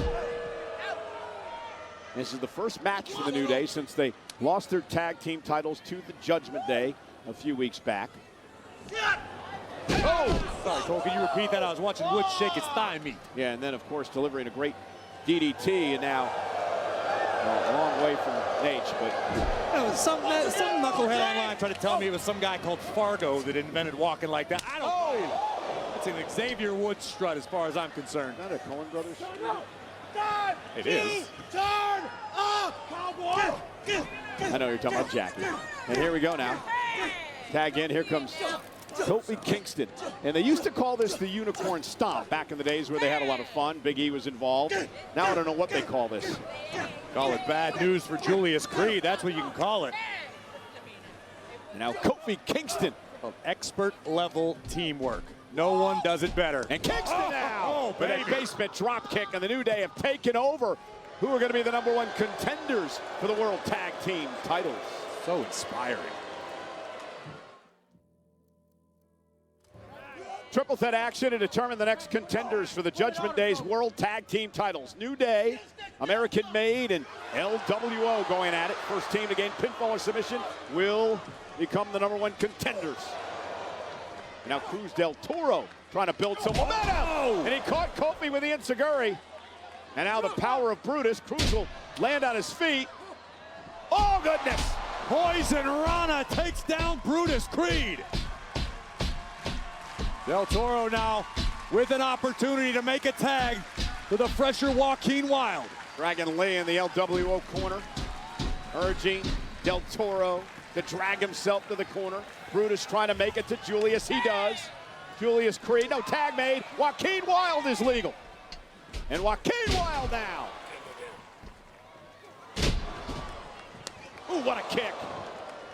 Brutus. This is the first match for the New Day since they lost their tag team titles to the Judgment Day a few weeks back. Oh! Sorry, Cole, can you repeat that? I was watching Woods shake his thigh meat. Yeah, and then, of course, delivering a great DDT, and now a long way from H, but... You know, some knucklehead online tried to tell me it was some guy called Fargo that invented walking like that. I don't know. It's an Xavier Woods strut as far as I'm concerned. Is that a Coen Brothers? It is. I know you're talking about Jackie. And here we go now. Tag in, here comes Kofi Kingston. And they used to call this the Unicorn Stomp back in the days where they had a lot of fun. Big E was involved. Now I don't know what they call this. Call it bad news for Julius Creed. That's what you can call it. And now Kofi Kingston. Of expert level teamwork. No one does it better. And Kingston now with a basement drop kick, and the New Day have taken over. Who are going to be the #1 contenders for the World Tag Team titles? So inspiring. Triple threat action to determine the next contenders for the Judgment Day's World Tag Team titles. New Day, American Made, and LWO going at it. First team to gain pinfall or submission will become the #1 contenders. And now Cruz del Toro trying to build some momentum. And he caught Kofi with the enziguri. And now the power of Brutus. Cruz will land on his feet. Oh, goodness. Poison Rana takes down Brutus Creed. Del Toro now with an opportunity to make a tag to the fresher Joaquin Wilde. Dragon Lee in the LWO corner, urging Del Toro to drag himself to the corner. Brutus trying to make it to Julius. He does. Julius Creed. No tag made. Joaquin Wilde is legal. And Joaquin Wilde now. Ooh, what a kick.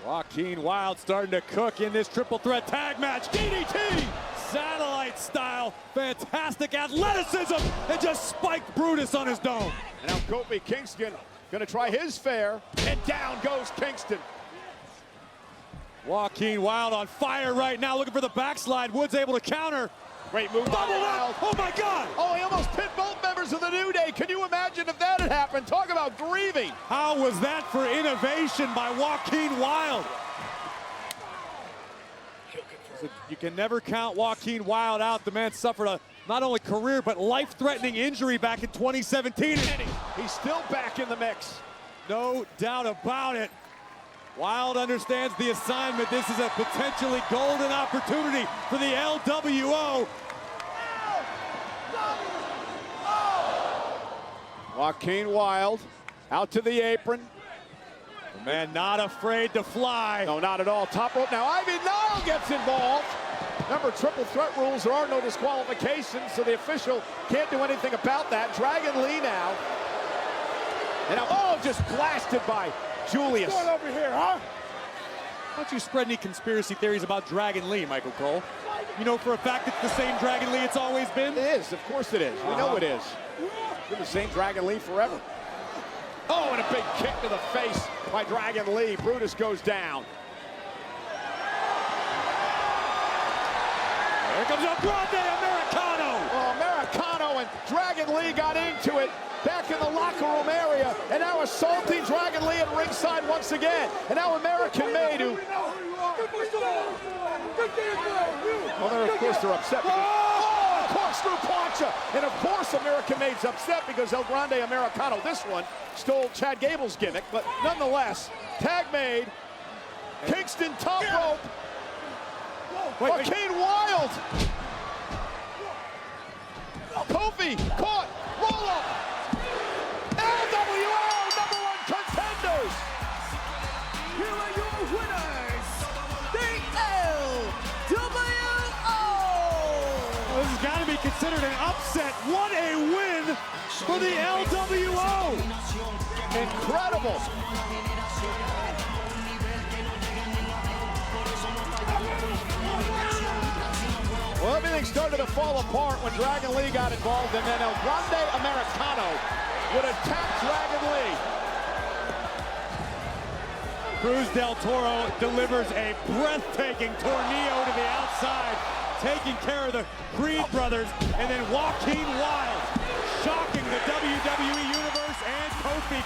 Joaquin Wilde starting to cook in this triple threat tag match. DDT! Satellite style. Fantastic athleticism. And just spiked Brutus on his dome. And now Kofi Kingston going to try his fare. And down goes Kingston. Joaquin Wilde on fire right now, looking for the backslide. Woods able to counter. Great move. Doubled up. Oh my God. Oh, he almost pinned both members of the New Day. Can you imagine if that had happened? Talk about grieving. How was that for innovation by Joaquin Wilde? So you can never count Joaquin Wilde out. The man suffered a not only career but life-threatening injury back in 2017. He's still back in the mix. No doubt about it. Wilde understands the assignment. This is a potentially golden opportunity for the LWO. Joaquin Wilde out to the apron. The man not afraid to fly. No, not at all. Top rope now. Ivy Nile gets involved. Remember, triple threat rules, there are no disqualifications, so the official can't do anything about that. Dragon Lee now. And now, oh, just blasted by Julius. What's going over here, huh? Why don't you spread any conspiracy theories about Dragon Lee, Michael Cole? You know for a fact it's the same Dragon Lee it's always been? It is, of course it is. We know it is. Been the same Dragon Lee forever. Oh, and a big kick to the face by Dragon Lee. Brutus goes down. Here comes a Grande Americano. Oh, Americano and Dragon Lee got into it back in the locker room area, and now assaulting Dragon Lee at ringside once again. And now American Made, who... Well, of course, they're upset. Oh, corkscrew plancha. And of course, American Made's upset because El Grande Americano, this one, stole Chad Gable's gimmick. But nonetheless, tag made. Kingston top rope. Joaquin Wilde. Kofi caught. Roll up. LWO #1 contenders. Here are your winners, the LWO. Well, this has got to be considered an upset. What a win for the LWO. Incredible. Well, everything started to fall apart when Dragon Lee got involved, and then El Grande Americano would attack Dragon Lee. Cruz del Toro delivers a breathtaking tornado to the outside, taking care of the Creed brothers, and then Joaquin Wilde shocking the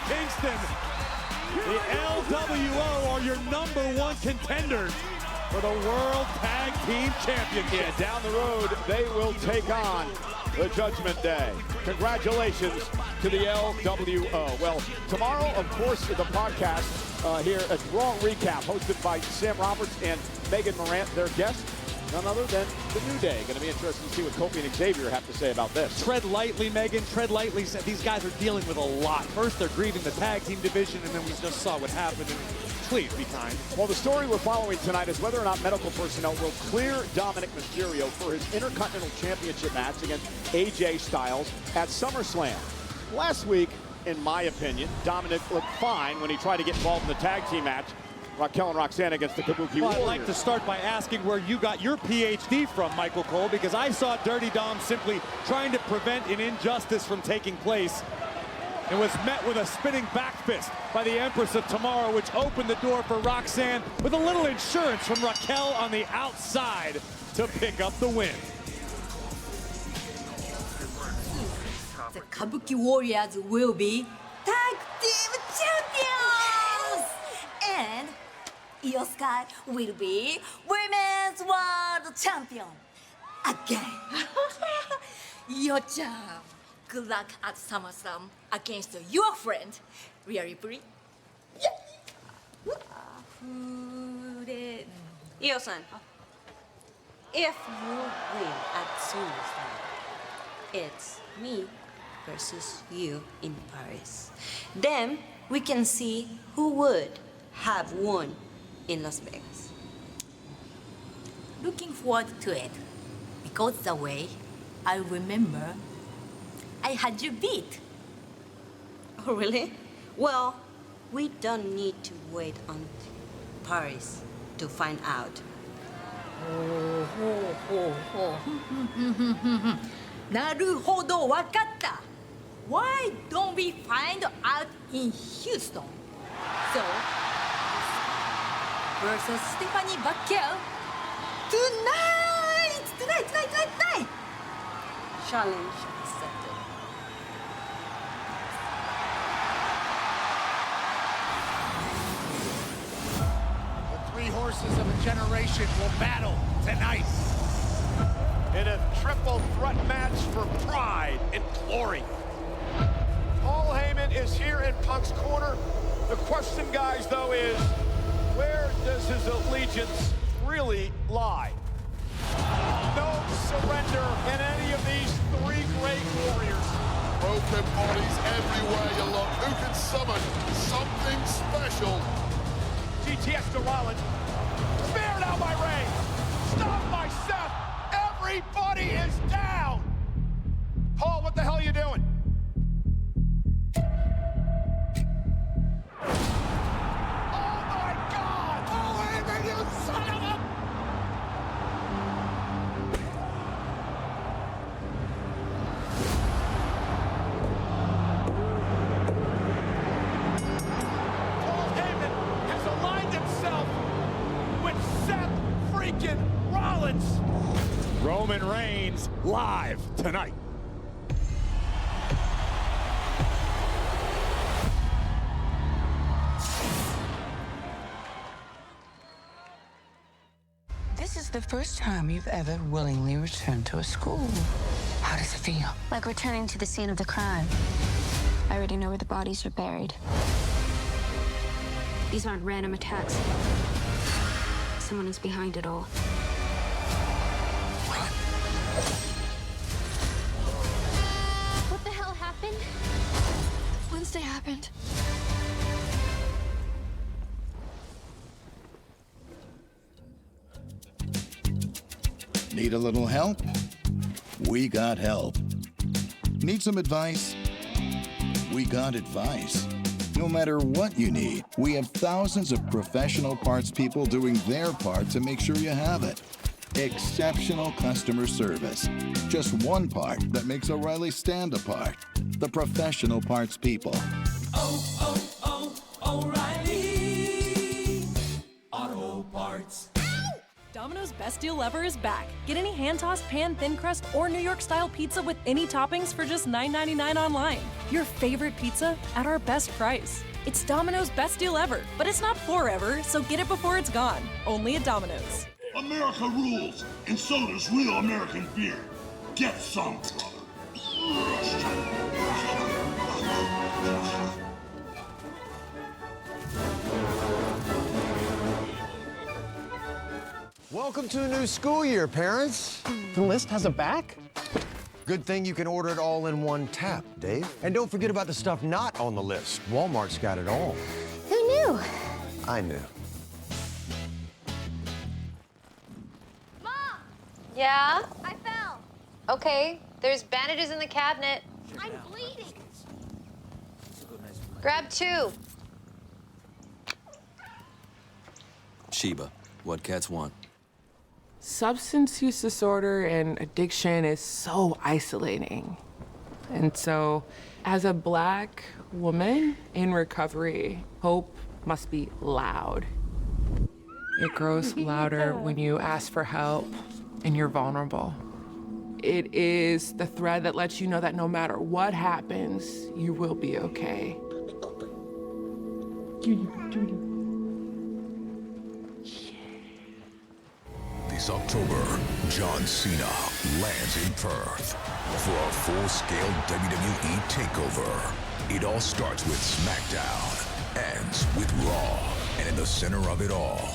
Kingston. The LWO are your #1 contenders for the World Tag Team Championship. Yeah, down the road, they will take on the Judgment Day. Congratulations to the LWO. Well, tomorrow, of course, the podcast here at Raw Recap, hosted by Sam Roberts and Megan Morant, their guest. None other than the New Day. Going to be interesting to see what Kofi and Xavier have to say about this. Tread lightly, Megan. Tread lightly. These guys are dealing with a lot. First, they're grieving the tag team division, and then we just saw what happened. And please be kind. Well, the story we're following tonight is whether or not medical personnel will clear Dominic Mysterio for his Intercontinental Championship match against AJ Styles at SummerSlam. Last week, in my opinion, Dominic looked fine when he tried to get involved in the tag team match. Raquel and Roxanne against the Kabuki Warriors. I'd like to start by asking where you got your PhD from, Michael Cole, because I saw Dirty Dom simply trying to prevent an injustice from taking place and was met with a spinning back fist by the Empress of Tomorrow, which opened the door for Roxanne with a little insurance from Raquel on the outside to pick up the win. The Kabuki Warriors will be tag team champions! And Io Sky will be Women's World Champion again. Io-chan, good luck at SummerSlam against your friend, Rhea Ripley. Io-san, if you win at SummerSlam, it's me versus you in Paris. Then we can see who would have won in Las Vegas. Looking forward to it, because the way I remember, I had you beat. Oh, really? Well, we don't need to wait until Paris to find out. Naruhodo, wakatta. Why don't we find out in Houston? So, versus Stephanie Bacchel tonight! Tonight! Challenge accepted. The three horses of a generation will battle tonight. In a triple threat match for pride and glory. Paul Heyman is here in Punk's corner. The question, guys, though, is where does his allegiance really lie? No surrender in any of these three great warriors. Broken bodies everywhere you look. Who can summon something special? GTS to Rollins. Spear now by Ray. Stop by Seth. Everybody is down. Paul, what the hell are you doing? Oh my God! Oh, Heyman, you son of a... Paul Heyman has aligned himself with Seth freaking Rollins. Roman Reigns live tonight. This is the first time you've ever willingly returned to a school. How does it feel? Like returning to the scene of the crime. I already know where the bodies are buried. These aren't random attacks. Someone is behind it all. What the hell happened? Wednesday happened. Need a little help? We got help. Need some advice? We got advice. No matter what you need, we have thousands of professional parts people doing their part to make sure you have it. Exceptional customer service. Just one part that makes O'Reilly stand apart. The professional parts people. O'Reilly Auto Parts. Domino's Best Deal Ever is back. Get any hand-tossed pan, thin crust, or New York-style pizza with any toppings for just $9.99 online. Your favorite pizza at our best price. It's Domino's Best Deal Ever, but it's not forever, so get it before it's gone. Only at Domino's. America rules, and so does real American beer. Get some, brother. Welcome to a new school year, parents. The list has a back? Good thing you can order it all in one tap, Dave. And don't forget about the stuff not on the list. Walmart's got it all. Who knew? I knew. Mom! Yeah? I fell. Okay, there's bandages in the cabinet. I'm bleeding. Grab 2. Sheba, what cats want? Substance use disorder and addiction is so isolating. And so, as a Black woman in recovery, hope must be loud. It grows louder when you ask for help and you're vulnerable. It is the thread that lets you know that no matter what happens, you will be okay. This October, John Cena lands in Perth for a full-scale WWE takeover. It all starts with SmackDown, ends with Raw, and in the center of it all,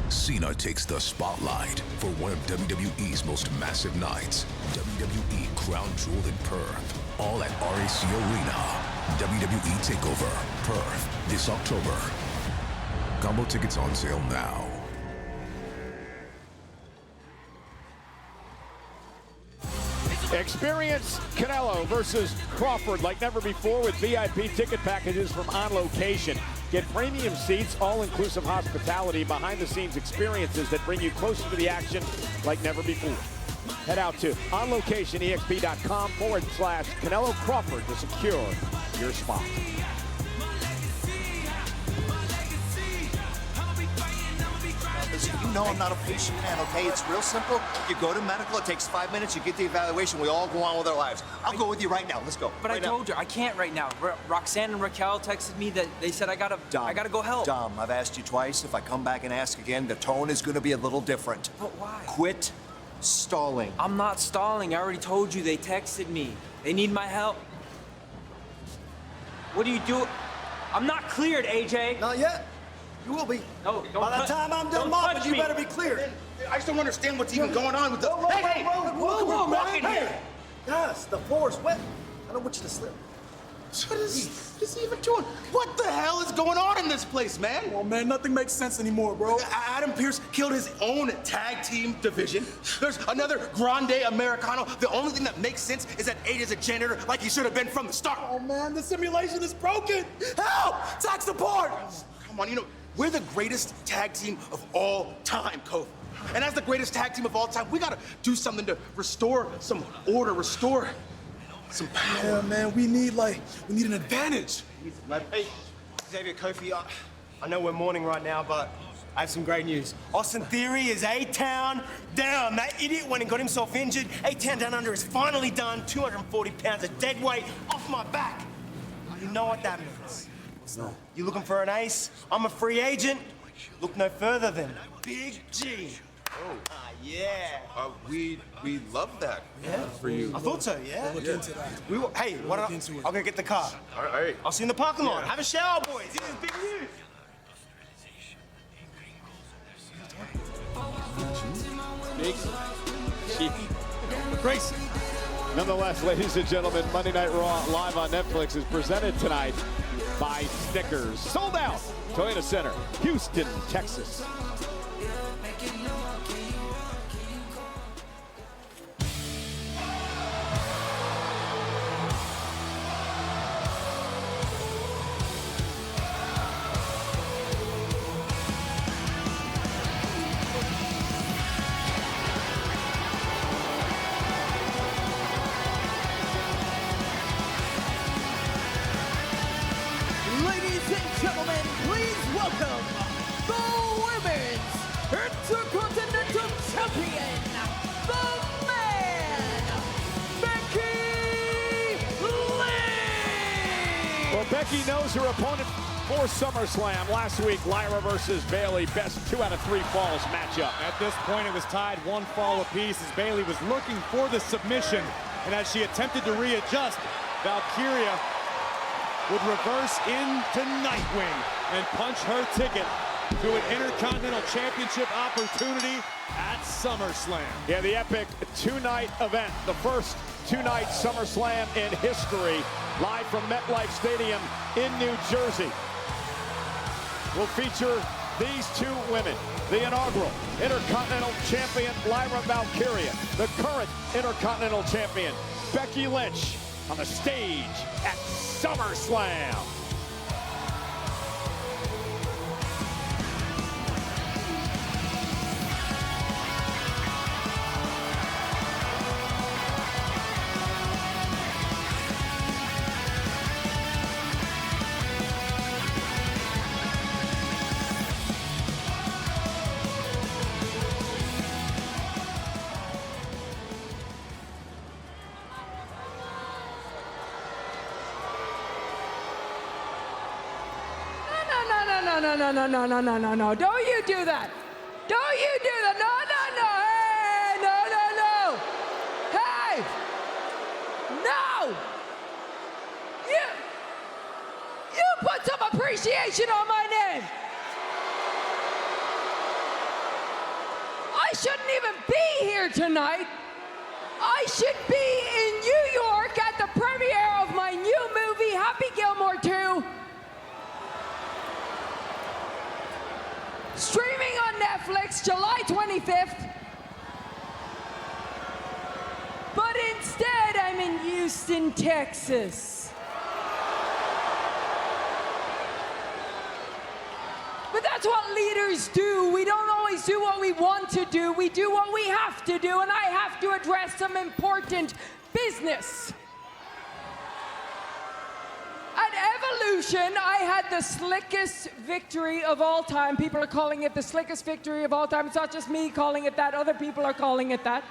Cena takes the spotlight for one of WWE's most massive nights, WWE Crown Jewel in Perth, all at RAC Arena. WWE TakeOver, Perth, this October. Combo tickets on sale now. Experience Canelo versus Crawford like never before with VIP ticket packages from On Location. Get premium seats, all-inclusive hospitality, behind-the-scenes experiences that bring you closer to the action like never before. Head out to onlocationexp.com/Canelo Crawford to secure your spot. You know I'm not a patient man, okay? It's real simple. You go to medical, it takes 5 minutes, you get the evaluation, we all go on with our lives. I'll go with you right now. Let's go. But right I told you, I can't right now. Roxanne and Raquel texted me that they said I gotta go help. Dom, I've asked you twice. If I come back and ask again, the tone is gonna be a little different. But why? Quit stalling. I'm not stalling. I already told you they texted me. They need my help. What do you do? I'm not cleared, AJ. Not yet. You will be. No, don't By the time I'm done mopping, you better be cleared. I just don't understand what's even going on with the... Hey, whoa, man. Hey. Yes, the floor is wet. I don't want you to slip. What is he even doing? What the hell is going on in this place, man? Oh, man, nothing makes sense anymore, bro. Adam Pearce killed his own tag team division. There's another Grande Americano. The only thing that makes sense is that AJ's a janitor like he should have been from the start. Oh, man, the simulation is broken. Help! Tax support! Come on, we're the greatest tag team of all time, Kofi. And as the greatest tag team of all time, we gotta do something to restore some order, restore some power. Yeah, man, we need an advantage. Hey, Xavier, Kofi, I know we're mourning right now, but I have some great news. Austin Theory is A-Town down. That idiot went and got himself injured. A-Town Down Under is finally done. 240 pounds of dead weight off my back. You know what that means. No. You looking for an ace? I'm a free agent. Look no further than Big G. Oh. Yeah. We love that. Yeah? For you. I thought so, yeah? We'll look into that. Hey, I'll go get the car. All right. I'll see you in the parking lot. Have a shower, boys. This is big news. Grace. Nonetheless, ladies and gentlemen, Monday Night Raw live on Netflix is presented tonight by Snickers. Sold out. Toyota Center, Houston, Texas. Gentlemen, please welcome the Women's Intercontinental champion, the man, Becky Lynch! Well, Becky knows her opponent for SummerSlam. Last week, Lyra versus Bayley, best 2 out of 3 falls matchup. At this point, it was tied 1 fall apiece as Bayley was looking for the submission. And as she attempted to readjust, Valkyria would reverse into Nightwing and punch her ticket to an Intercontinental Championship opportunity at SummerSlam. Yeah, the epic 2-night event, the first 2-night SummerSlam in history, live from MetLife Stadium in New Jersey. Will feature these 2 women, the inaugural Intercontinental Champion Lyra Valkyria, the current Intercontinental Champion Becky Lynch, on the stage at SummerSlam. No. Don't you do that. Don't you do that. No. Hey, no. Hey. No. You put some appreciation on my name. I shouldn't even be here tonight. I should be in New York at the premiere of my new movie, Happy Gilmore 2. Streaming on Netflix, July 25th. But instead, I'm in Houston, Texas. But that's what leaders do. We don't always do what we want to do. We do what we have to do, and I have to address some important business. At Evolution, I had the slickest victory of all time. People are calling it the slickest victory of all time. It's not just me calling it that. Other people are calling it that.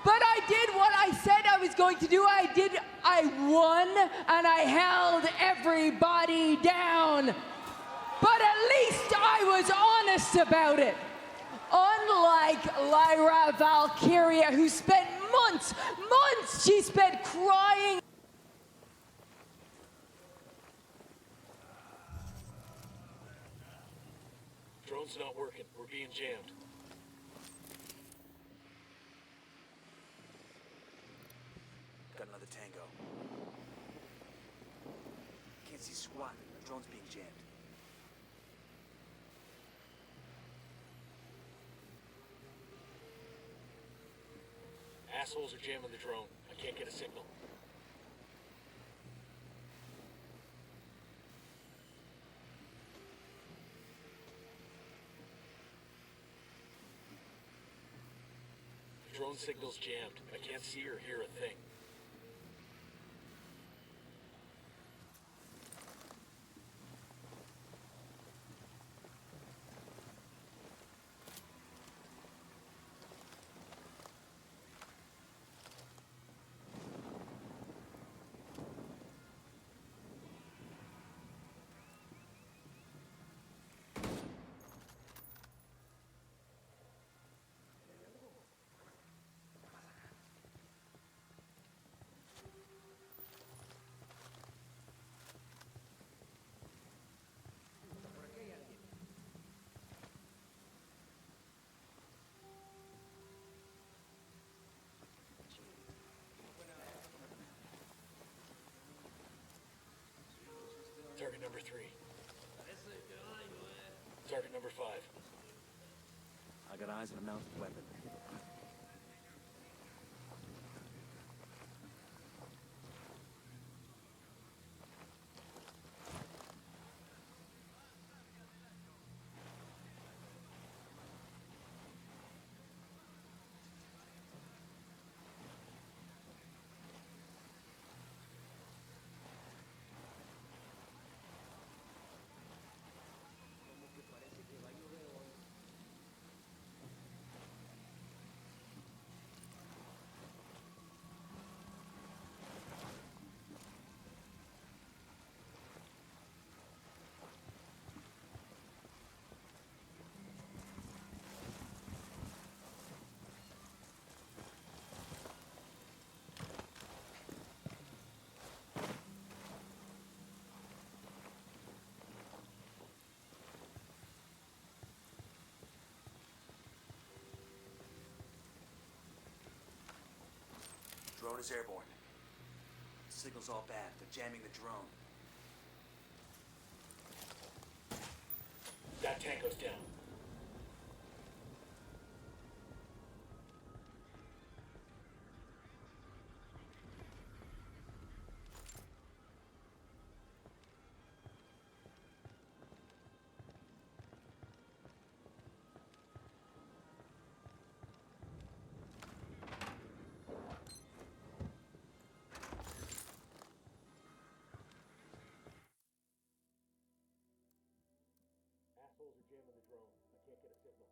But I did what I said I was going to do. I won, and I held everybody down. But at least I was honest about it. Unlike Lyra Valkyria, who spent months, she spent crying. Drone's not working. We're being jammed. Got another tango. Can't see squat. The drone's being jammed. Assholes are jamming the drone. I can't get a signal. The drone signal's jammed. I can't see or hear a thing. Target number 3. Target number 5. I got eyes on a mounted weapon. Drone is airborne. The signal's all bad. They're jamming the drone. That tango's down. Assholes are jamming the drone. I can't get a signal.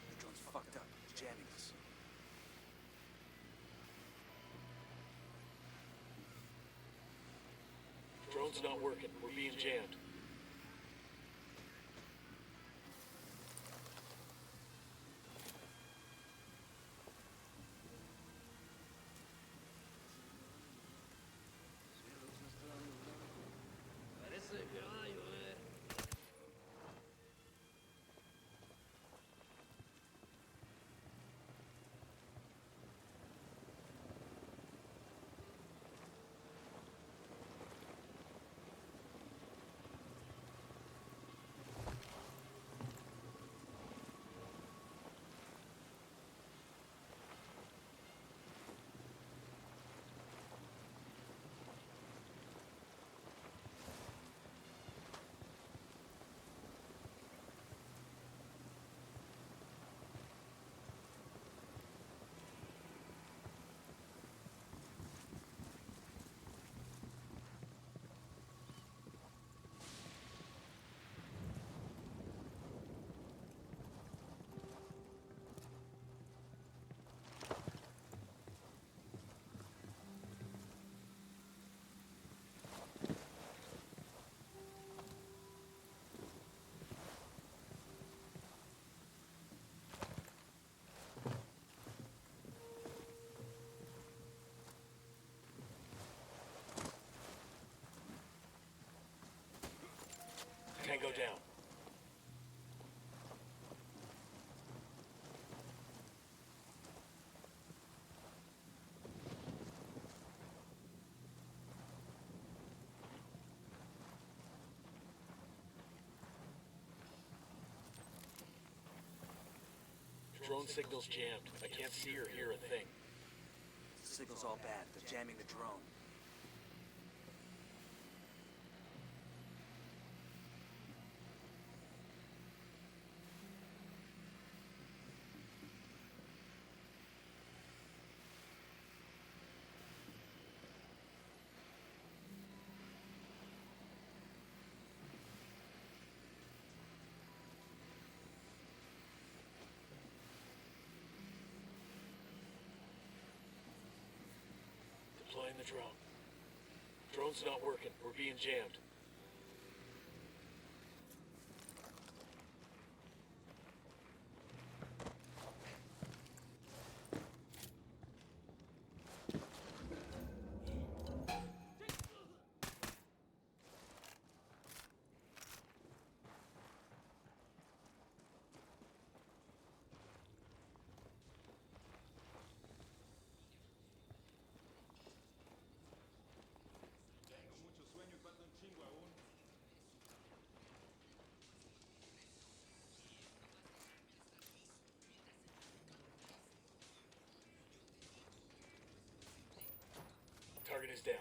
The drone's fucked up. It's jamming us. Drone's not working. We're being jammed. Tango down. Drone signal's jammed. I can't see or hear a thing. The signal's all bad. They're jamming the drone. Deploying the drone. Drone's not working. We're being jammed. Target is down.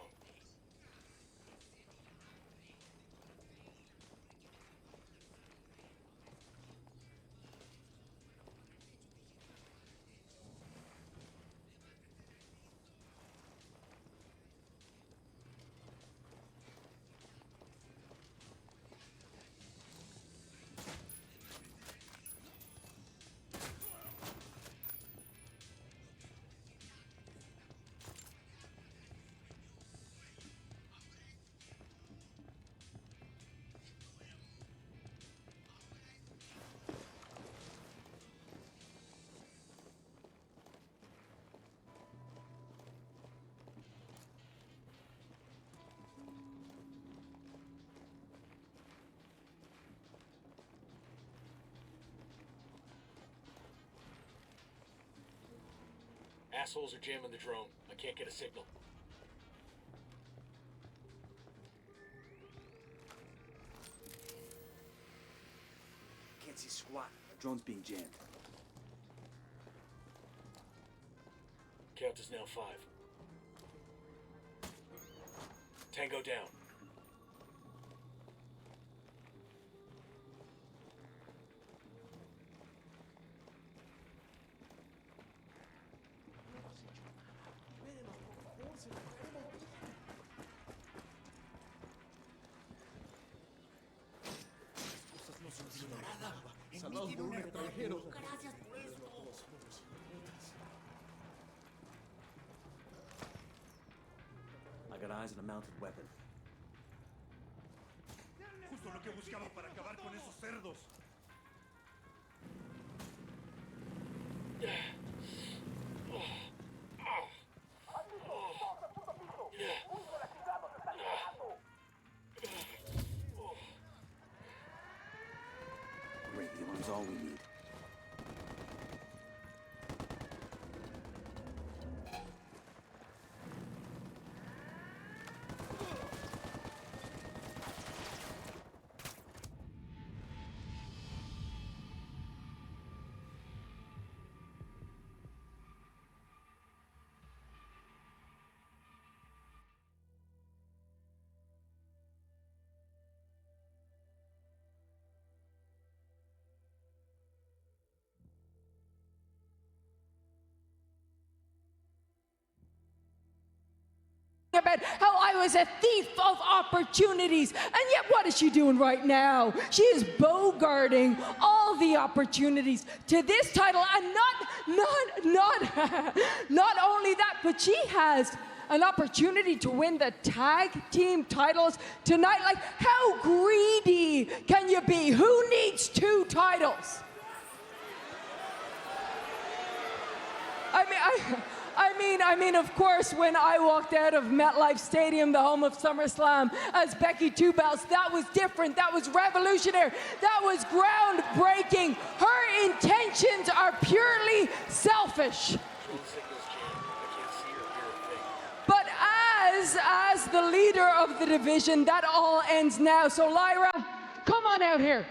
Assholes are jamming the drone. I can't get a signal. Can't see squat. Drone's being jammed. Count is now 5. Tango down. Salvados por un extranjero. I got eyes on a mounted weapon. Justo lo que buscaba para acabar con esos cerdos. Great, the alarm's all we need. About how I was a thief of opportunities, and yet what is she doing right now? She is bogarting all the opportunities to this title, and not only that, but she has an opportunity to win the tag team titles tonight. Like, how greedy can you be? Who needs 2 titles? I mean, of course, when I walked out of MetLife Stadium, the home of SummerSlam, as Becky Two Belts, that was different, that was revolutionary, that was groundbreaking. Her intentions are purely selfish. But as the leader of the division, that all ends now. So Lyra, come on out here.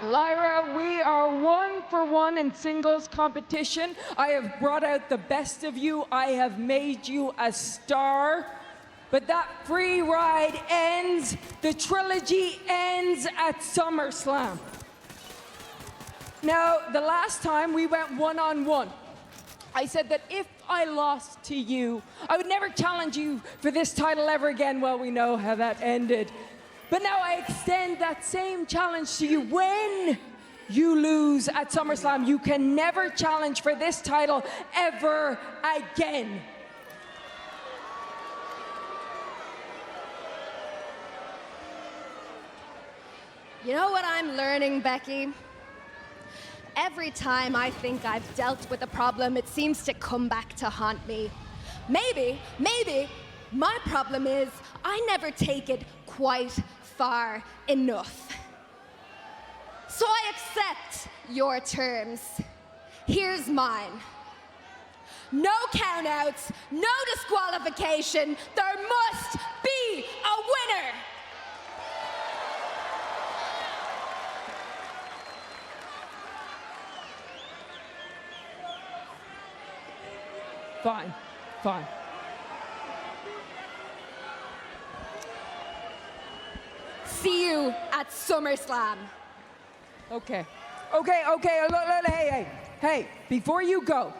Lyra, we are 1-for-1 in singles competition. I have brought out the best of you. I have made you a star. But that free ride ends, the trilogy ends at SummerSlam. Now, the last time we went one-on-one, I said that if I lost to you, I would never challenge you for this title ever again. Well, we know how that ended. But now I extend that same challenge to you. When you lose at SummerSlam, you can never challenge for this title ever again. You know what I'm learning, Becky? Every time I think I've dealt with a problem, it seems to come back to haunt me. Maybe my problem is I never take it quite far enough. So I accept your terms. Here's mine. No countouts, no disqualification. There must be a winner. Fine. See you at SummerSlam. Okay. Look, hey. Hey, before you go,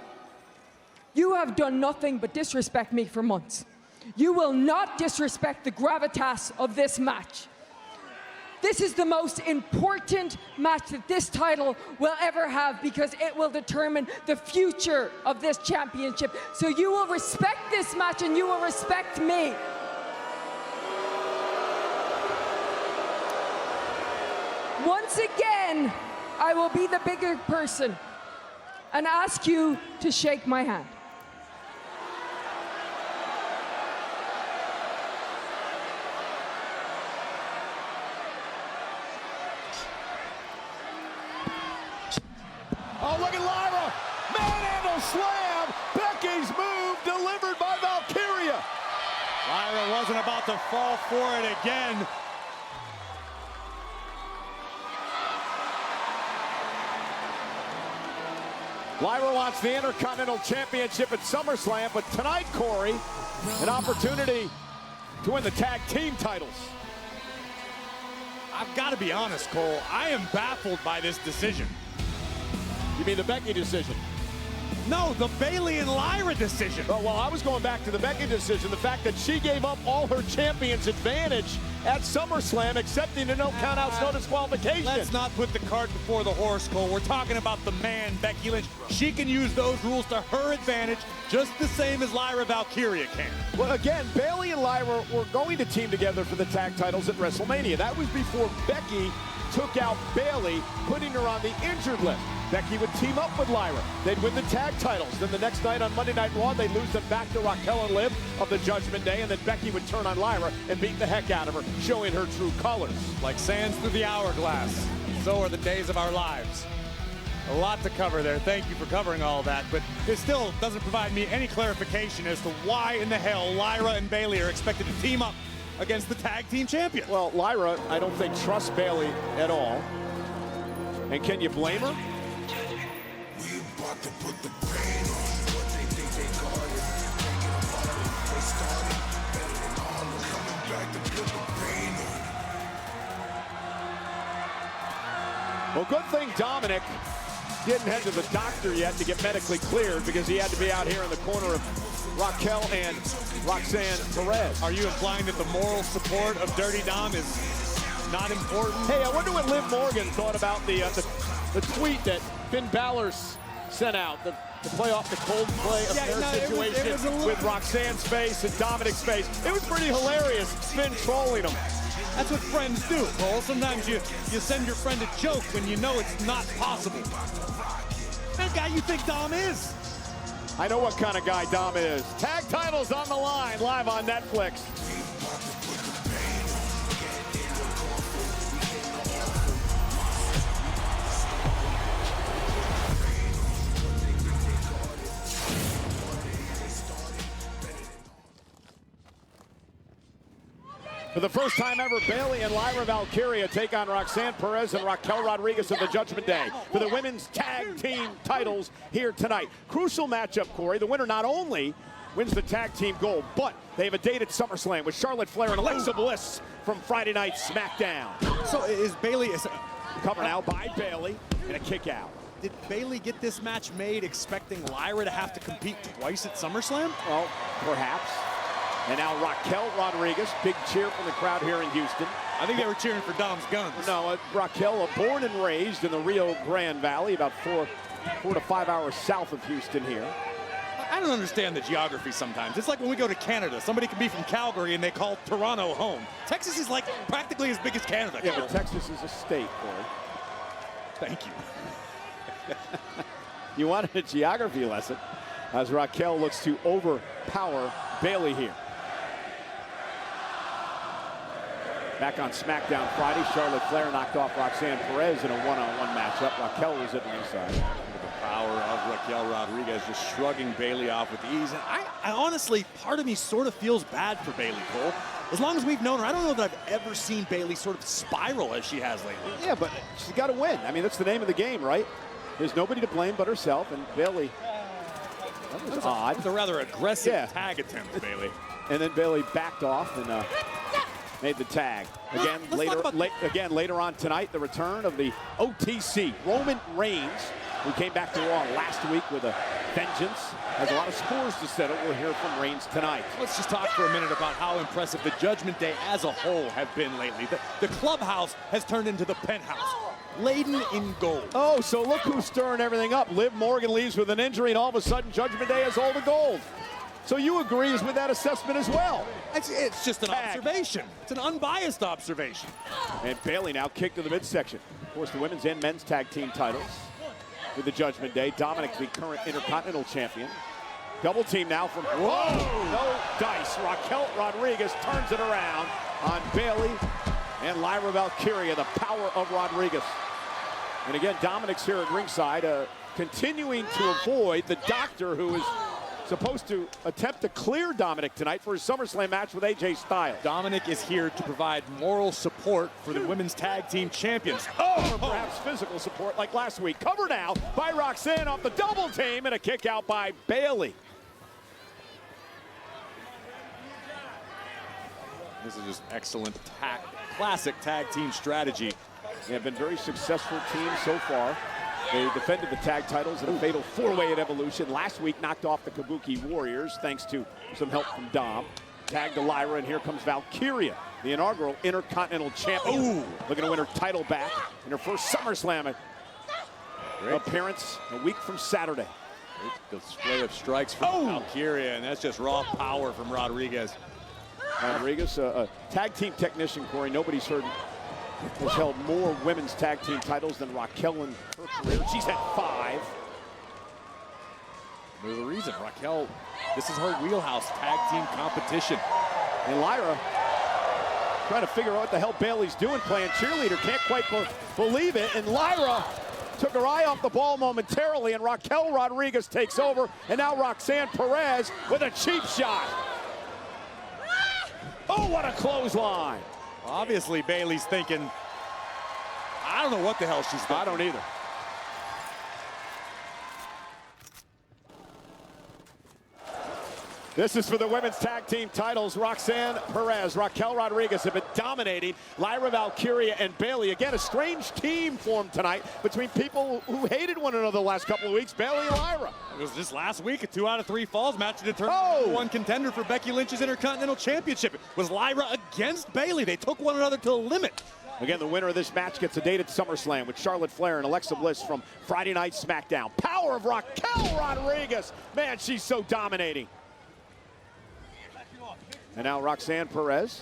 you have done nothing but disrespect me for months. You will not disrespect the gravitas of this match. This is the most important match that this title will ever have because it will determine the future of this championship. So you will respect this match and you will respect me. Once again, I will be the bigger person and ask you to shake my hand. Oh, look at Lyra. Manhandle slam. Becky's move delivered by Valkyria. Lyra wasn't about to fall for it again. Lyra wants the Intercontinental Championship at SummerSlam, but tonight, Corey, an opportunity to win the tag team titles. I've got to be honest, Cole. I am baffled by this decision. You mean the Becky decision? No, the Bayley and Lyra decision. Oh, well, I was going back to the Becky decision. The fact that she gave up all her champion's advantage at SummerSlam, accepting a no countouts, no disqualification. Let's not put the cart before the horse, Cole. We're talking about the man, Becky Lynch. She can use those rules to her advantage just the same as Lyra Valkyria can. Well, again, Bayley and Lyra were going to team together for the tag titles at WrestleMania. That was before Becky took out Bayley, putting her on the injured list. Becky would team up with Lyra. They'd win the tag titles. Then the next night on Monday Night Raw, they'd lose them back to Raquel and Liv of the Judgment Day, and then Becky would turn on Lyra and beat the heck out of her, showing her true colors. Like sands through the hourglass, so are the days of our lives. A lot to cover there. Thank you for covering all that, but it still doesn't provide me any clarification as to why in the hell Lyra and Bayley are expected to team up against the tag team champion. Well, Lyra, I don't think, trusts Bayley at all. And can you blame her? Well, good thing Dominic didn't head to the doctor yet to get medically cleared because he had to be out here in the corner of Raquel and Roxanne Perez. Are you implying that the moral support of Dirty Dom is not important? Hey, I wonder what Liv Morgan thought about the tweet that Finn Balor sent out, to play off the Coldplay affair situation with Roxanne's face and Dominic's face. It was pretty hilarious, Finn trolling him. That's what friends do, Cole. Sometimes you send your friend a joke when you know it's not possible. That guy you think Dom is. I know what kind of guy Dom is. Tag titles on the line, live on Netflix. For the first time ever, Bayley and Lyra Valkyria take on Roxanne Perez and Raquel Rodriguez of the Judgment Day for the women's tag team titles here tonight. Crucial matchup, Corey. The winner not only wins the tag team gold, but they have a date at SummerSlam with Charlotte Flair and Alexa Bliss from Friday Night SmackDown. So is Bayley covered out by Bayley and a kick out? Did Bayley get this match made expecting Lyra to have to compete twice at SummerSlam? Well, perhaps. And now Raquel Rodriguez, big cheer from the crowd here in Houston. I think they were cheering for Dom's guns. No, Raquel, born and raised in the Rio Grande Valley, about 4 to 5 hours south of Houston here. I don't understand the geography sometimes. It's like when we go to Canada. Somebody can be from Calgary and they call Toronto home. Texas is like practically as big as Canada. Yeah, but Texas is a state, Corey. Thank you. You wanted a geography lesson as Raquel looks to overpower Bayley here. Back on SmackDown Friday, Charlotte Flair knocked off Roxanne Perez in a one-on-one matchup. Raquel was at ringside. The power of Raquel Rodriguez just shrugging Bayley off with ease. And I honestly, part of me sort of feels bad for Bayley, Cole. As long as we've known her, I don't know that I've ever seen Bayley sort of spiral as she has lately. Yeah, but she's got to win. I mean, that's the name of the game, right? There's nobody to blame but herself, and Bayley, that was odd. It was a rather aggressive tag attempt, Bayley. And then Bayley backed off and made the tag. Again, later on tonight, the return of the OTC. Roman Reigns who came back to Raw last week with a vengeance, has a lot of scores to settle. We'll hear from Reigns tonight. Let's just talk for a minute about how impressive the Judgment Day as a whole have been lately. The clubhouse has turned into the penthouse, laden in gold. Oh, so look who's stirring everything up. Liv Morgan leaves with an injury, and all of a sudden Judgment Day has all the gold. So you agree with that assessment as well? It's just an observation. It's an unbiased observation. And Bayley now kicked to the midsection. Of course, the women's and men's tag team titles with the Judgment Day. Dominic, the current Intercontinental Champion. Double team now from, whoa, no dice. Raquel Rodriguez turns it around on Bayley and Lyra Valkyria, the power of Rodriguez. And again, Dominic's here at ringside, continuing to avoid the doctor who is supposed to attempt to clear Dominic tonight for his SummerSlam match with AJ Styles. Dominic is here to provide moral support for the women's tag team champions. Or perhaps physical support like last week. Cover now by Roxanne off the double team and a kick out by Bayley. This is just excellent, classic tag team strategy. They have been very successful teams so far. They defended the tag titles in a fatal four-way at Evolution. Last week knocked off the Kabuki Warriors thanks to some help from Dom. Tag to Lyra, and here comes Valkyria, the inaugural Intercontinental Champion. Looking to win her title back in her first SummerSlam appearance a week from Saturday. Great display of strikes from Valkyria, and that's just raw power from Rodriguez. Rodriguez, a tag team technician, Corey. Nobody's heard has held more women's tag team titles than Raquel in her career. She's had 5. There's a reason. Raquel, this is her wheelhouse, tag team competition. And Lyra trying to figure out what the hell Bayley's doing, playing cheerleader. Can't quite believe it. And Lyra took her eye off the ball momentarily, and Raquel Rodriguez takes over. And now Roxanne Perez with a cheap shot. Oh, what a clothesline. Obviously, Bayley's thinking, I don't know what the hell she's thinking. I don't either. This is for the women's tag team titles. Roxanne Perez, Raquel Rodriguez have been dominating. Lyra Valkyria and Bayley. Again, a strange team formed tonight between people who hated one another the last couple of weeks, Bayley and Lyra. It was just last week, a 2 out of 3 falls match to determine the #1 contender for Becky Lynch's Intercontinental Championship. It was Lyra against Bayley. They took one another to the limit. Again, the winner of this match gets a date at SummerSlam with Charlotte Flair and Alexa Bliss from Friday Night SmackDown. Power of Raquel Rodriguez. Man, she's so dominating. And now Roxanne Perez.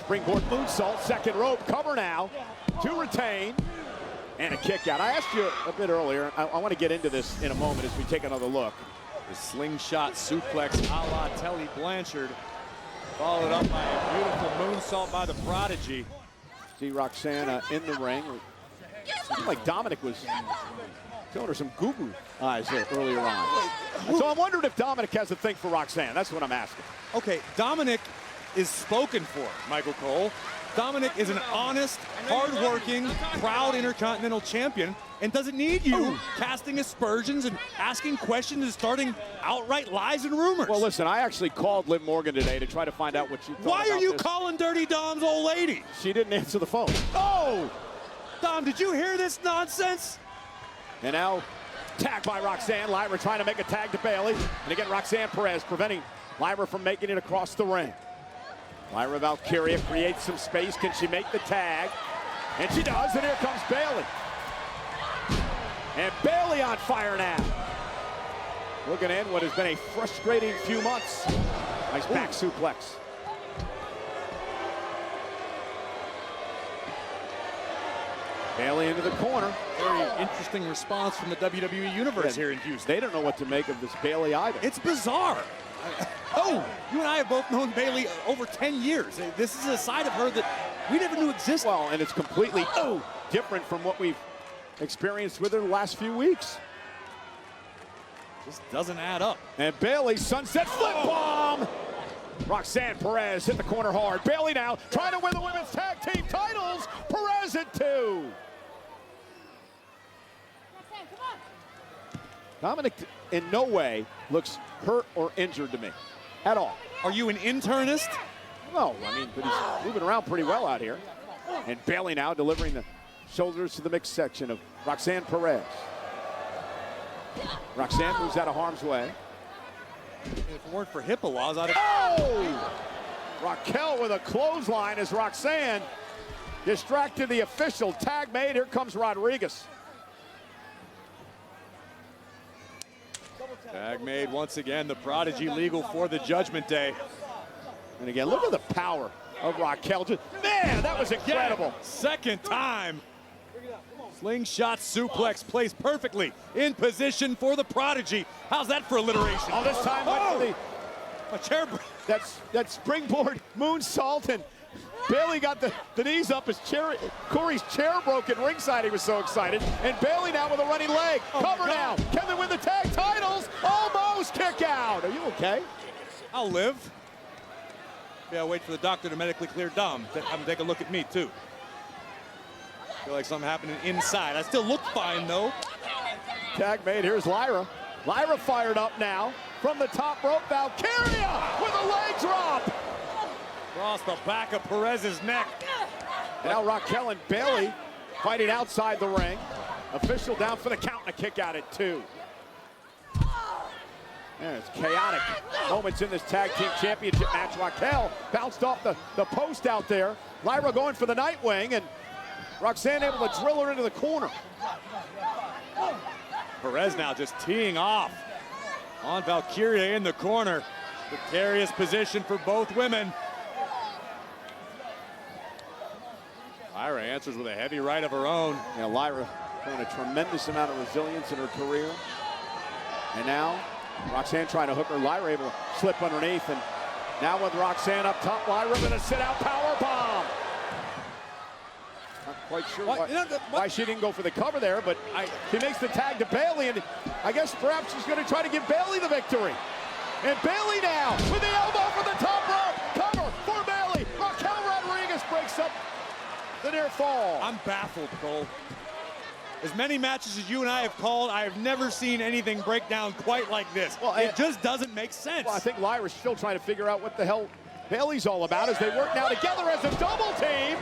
Springboard moonsault, second rope, cover now to retain. And a kick out. I asked you a bit earlier, I want to get into this in a moment as we take another look. The slingshot suplex a la Telly Blanchard, followed up by a beautiful moonsault by the Prodigy. See Roxanne in the ring. It seemed like Dominic was showing her some goo-goo eyes earlier on. So I'm wondering if Dominic has a thing for Roxanne. That's what I'm asking. Okay, Dominic is spoken for, Michael Cole. Dominic is an honest, hard-working, proud Intercontinental Champion and doesn't need you casting aspersions and asking questions and starting outright lies and rumors. Well, listen, I actually called Liv Morgan today to try to find out what she thought. Why are you this. calling Dirty Dom's old lady? She didn't answer the phone. Oh! Dom, did you hear this nonsense? And now, tag by Roxanne. Lyra trying to make a tag to Bayley. And again, Roxanne Perez preventing Lyra from making it across the ring. Lyra Valkyria creates some space. Can she make the tag? And she does, and here comes Bayley. And Bayley on fire now. Looking in what has been a frustrating few months. Nice back suplex. Bayley into the corner. Very interesting response from the WWE Universe here in Houston. They don't know what to make of this Bayley either. It's bizarre. You and I have both known Bayley over 10 years. This is a side of her that we never knew existed. Well, and it's completely different from what we've experienced with her the last few weeks. Just doesn't add up. And Bayley, sunset flip bomb. Roxanne Perez hit the corner hard. Bayley now trying to win the women's tag team titles. Perez at 2. Dominic in no way looks hurt or injured to me at all. Are you an internist? No, I mean, but he's moving around pretty well out here. And Bayley now delivering the shoulders to the mixed section of Roxanne Perez. Roxanne moves out of harm's way. If it weren't for HIPAA laws, I'd have... Oh! Raquel with a clothesline as Roxanne distracted the official. Tag made. Here comes Rodriguez. Tag made once again. The Prodigy legal for the Judgment Day. And again, look at the power of Raquel. Man, that was incredible. Again, second time. Slingshot suplex placed perfectly in position for the Prodigy. How's that for alliteration? Oh, this time went for a chair. That springboard moonsault, and Bailey got the knees up as Corey's chair broke at ringside. He was so excited. And Bailey now with a running leg. Cover now. Can they win the tag titles? Almost kick out. Are you okay? I'll live. Yeah, wait for the doctor to medically clear Dom. Have him take a look at me, too. Feel like something happening inside. I still look fine, though. Tag made. Here's Lyra. Lyra fired up now from the top rope. Valkyria with a leg drop. Across the back of Perez's neck. Now Raquel and Bailey fighting outside the ring. Official down for the count and a kick out at 2. There's chaotic moments in this tag team championship match. Raquel bounced off the post out there. Lyra going for the Nightwing, and Roxanne able to drill her into the corner. Perez now just teeing off on Valkyria in the corner. Precarious position for both women. Lyra answers with a heavy right of her own. Yeah, Lyra showing a tremendous amount of resilience in her career. And now Roxanne trying to hook her. Lyra able to slip underneath. And now with Roxanne up top, Lyra with a sit-out power bomb. Not quite sure why she didn't go for the cover there, but she makes the tag to Bailey, and I guess perhaps she's going to try to give Bailey the victory. And Bailey now with the elbow from the top rope. Cover for Bailey. Raquel Rodriguez breaks up the near fall. I'm baffled, Cole. As many matches as you and I have called, I have never seen anything break down quite like this. Well, it just doesn't make sense. Well, I think Lyra's still trying to figure out what the hell Bailey's all about as they work now together as a double team.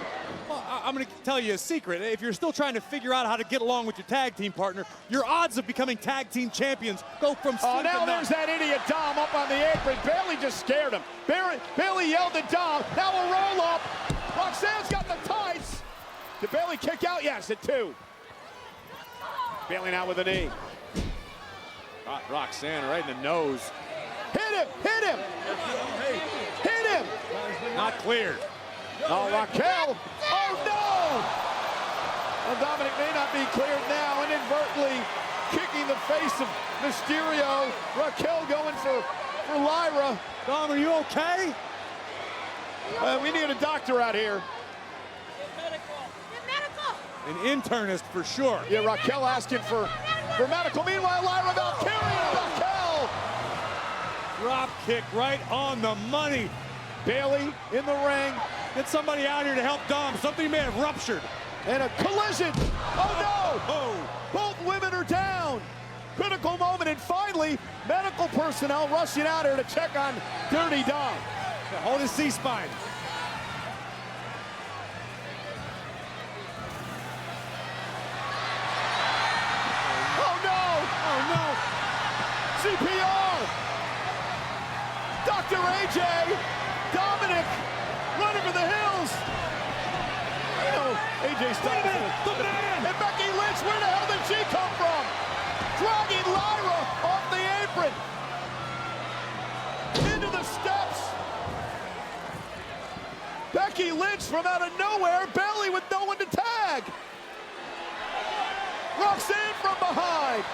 Well, I'm going to tell you a secret. If you're still trying to figure out how to get along with your tag team partner, your odds of becoming tag team champions go from slim to now none. there's that idiot Dom up on the apron. Bailey just scared him. Bailey yelled at Dom. Now a roll up. Roxanne's got the tights. Did Bailey kick out? Yes, at 2. Bailey now with a knee. Got Roxanne right in the nose. Hit him! Hit him! Hit him! Not cleared. Oh, Raquel! Oh, no! Well, Dominic may not be cleared now, inadvertently kicking the face of Mysterio. Raquel going for Lyra. Dom, are you okay? We need a doctor out here. An internist for sure. Yeah, Raquel asking for medical. Meanwhile, Lyra Valkyria, Raquel! Drop kick right on the money. Bailey in the ring. Get somebody out here to help Dom. Something may have ruptured. And a collision. Oh, no! Oh. Both women are down. Critical moment, and finally, medical personnel rushing out here to check on Dirty Dom. Hold his C-spine. CPR! Dr. AJ! Dominic! Running for the hills! You know, AJ Styles. The man! And Becky Lynch, where the hell did she come from? Dragging Lyra off the apron! Into the steps! Becky Lynch from out of nowhere, Bailey with no one to tag! Roxanne from behind!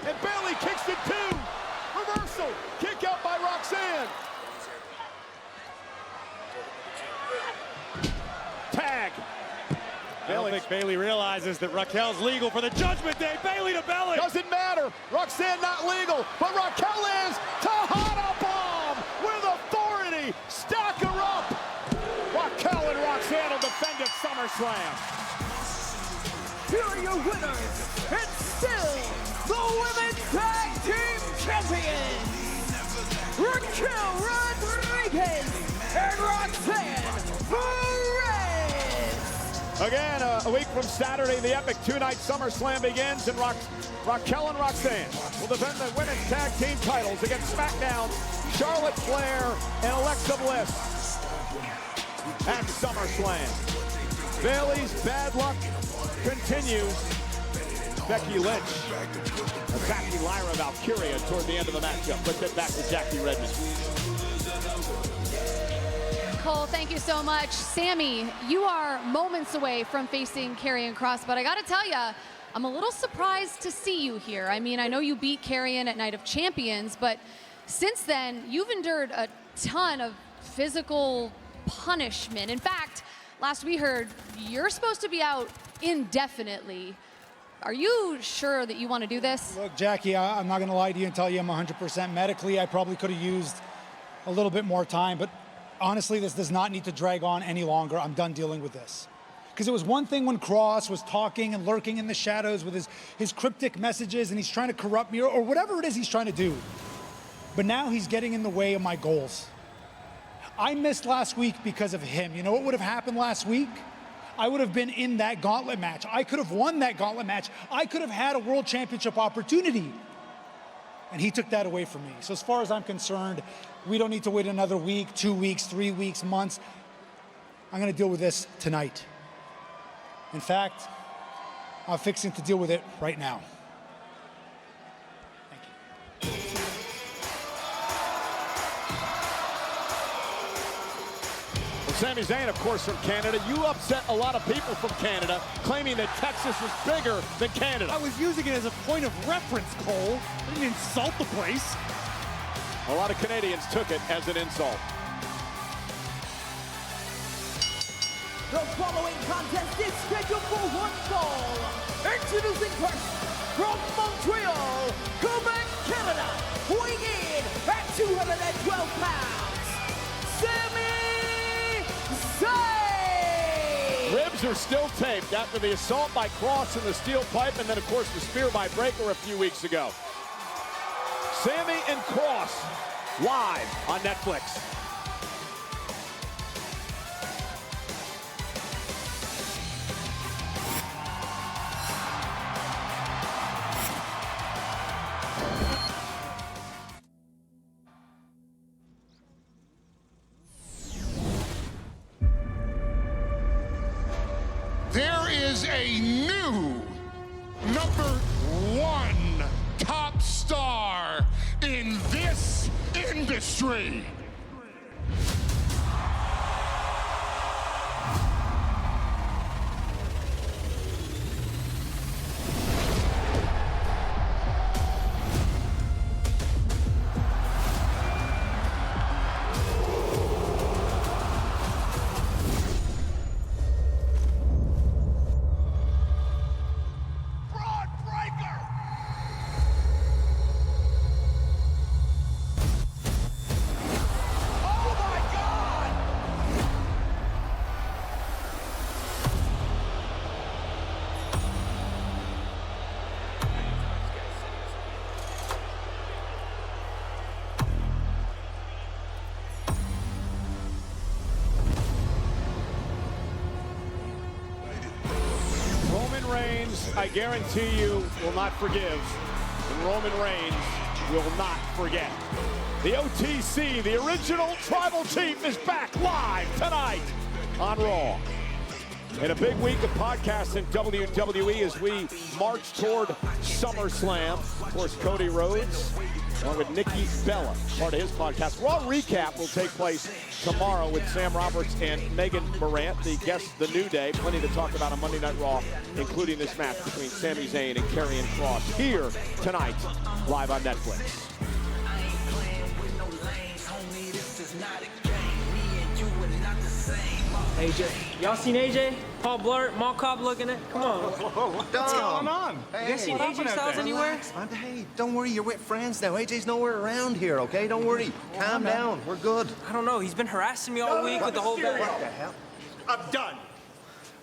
And Bailey kicks it 2. Reversal. Kick out by Roxanne. Tag. I don't think Bailey realizes that Raquel's legal for the Judgment Day. Bailey to belly. Doesn't matter. Roxanne not legal, but Raquel is. Tejana bomb with authority. Stack her up. Raquel and Roxanne will defend at SummerSlam. Here are your winners, and still the Women's Tag Team Champions, Raquel Rodriguez and Roxanne Perez. Again, a week from Saturday, the epic two-night SummerSlam begins, and Raquel and Roxanne will defend the women's tag team titles against SmackDown's Charlotte Flair and Alexa Bliss at SummerSlam. Bayley's bad luck continues. Becky Lynch attacking Lyra Valkyria toward the end of the matchup. Let's get back to Jackie Redmond. Cole, thank you so much. Sammy, you are moments away from facing Karrion Kross, but I gotta tell you, I'm a little surprised to see you here. I mean, I know you beat Karrion at Night of Champions, but since then, you've endured a ton of physical punishment. In fact, last we heard, you're supposed to be out indefinitely. Are you sure that you want to do this? Look, Jackie, I'm not gonna lie to you and tell you I'm 100% medically. I probably could have used a little bit more time, but honestly, this does not need to drag on any longer. I'm done dealing with this. Because it was one thing when Kross was talking and lurking in the shadows with his cryptic messages and he's trying to corrupt me or whatever it is he's trying to do. But now he's getting in the way of my goals. I missed last week because of him. You know what would have happened last week? I would have been in that gauntlet match. I could have won that gauntlet match. I could have had a world championship opportunity. And he took that away from me. So as far as I'm concerned, we don't need to wait another week, 2 weeks, 3 weeks, months. I'm gonna deal with this tonight. In fact, I'm fixing to deal with it right now. Sami Zayn, of course, from Canada. You upset a lot of people from Canada, claiming that Texas is bigger than Canada. I was using it as a point of reference, Cole. I didn't insult the place. A lot of Canadians took it as an insult. The following contest is scheduled for one fall. Introducing first, from Montreal, Quebec, Canada, weighing in at 212 pounds, Sami Zayn! Ribs are still taped after the assault by Kross in the steel pipe, and then, of course, the spear by Breakker a few weeks ago. Sami and Kross live on Netflix. There is a new #1 top star in this industry. I guarantee you will not forgive, and Roman Reigns will not forget. The OTC, the original Tribal Chief, is back live tonight on Raw. And a big week of podcasts in WWE as we march toward SummerSlam. Of course, Cody Rhodes, along with Nikki Bella, part of his podcast. Raw Recap will take place tomorrow with Sam Roberts and Megan Morant, the guests, The New Day. Plenty to talk about on Monday Night Raw, including this match between Sami Zayn and Karrion Kross here tonight, live on Netflix. AJ. Y'all seen AJ? Paul Blart, Mall Cop looking at? Come on. What's going on? You guys seen AJ Styles anywhere? Hey, don't worry, you're with friends now. AJ's nowhere around here, okay? Don't worry. Calm down. We're good. I don't know. He's been harassing me all week with the whole bag. What the hell? I'm done.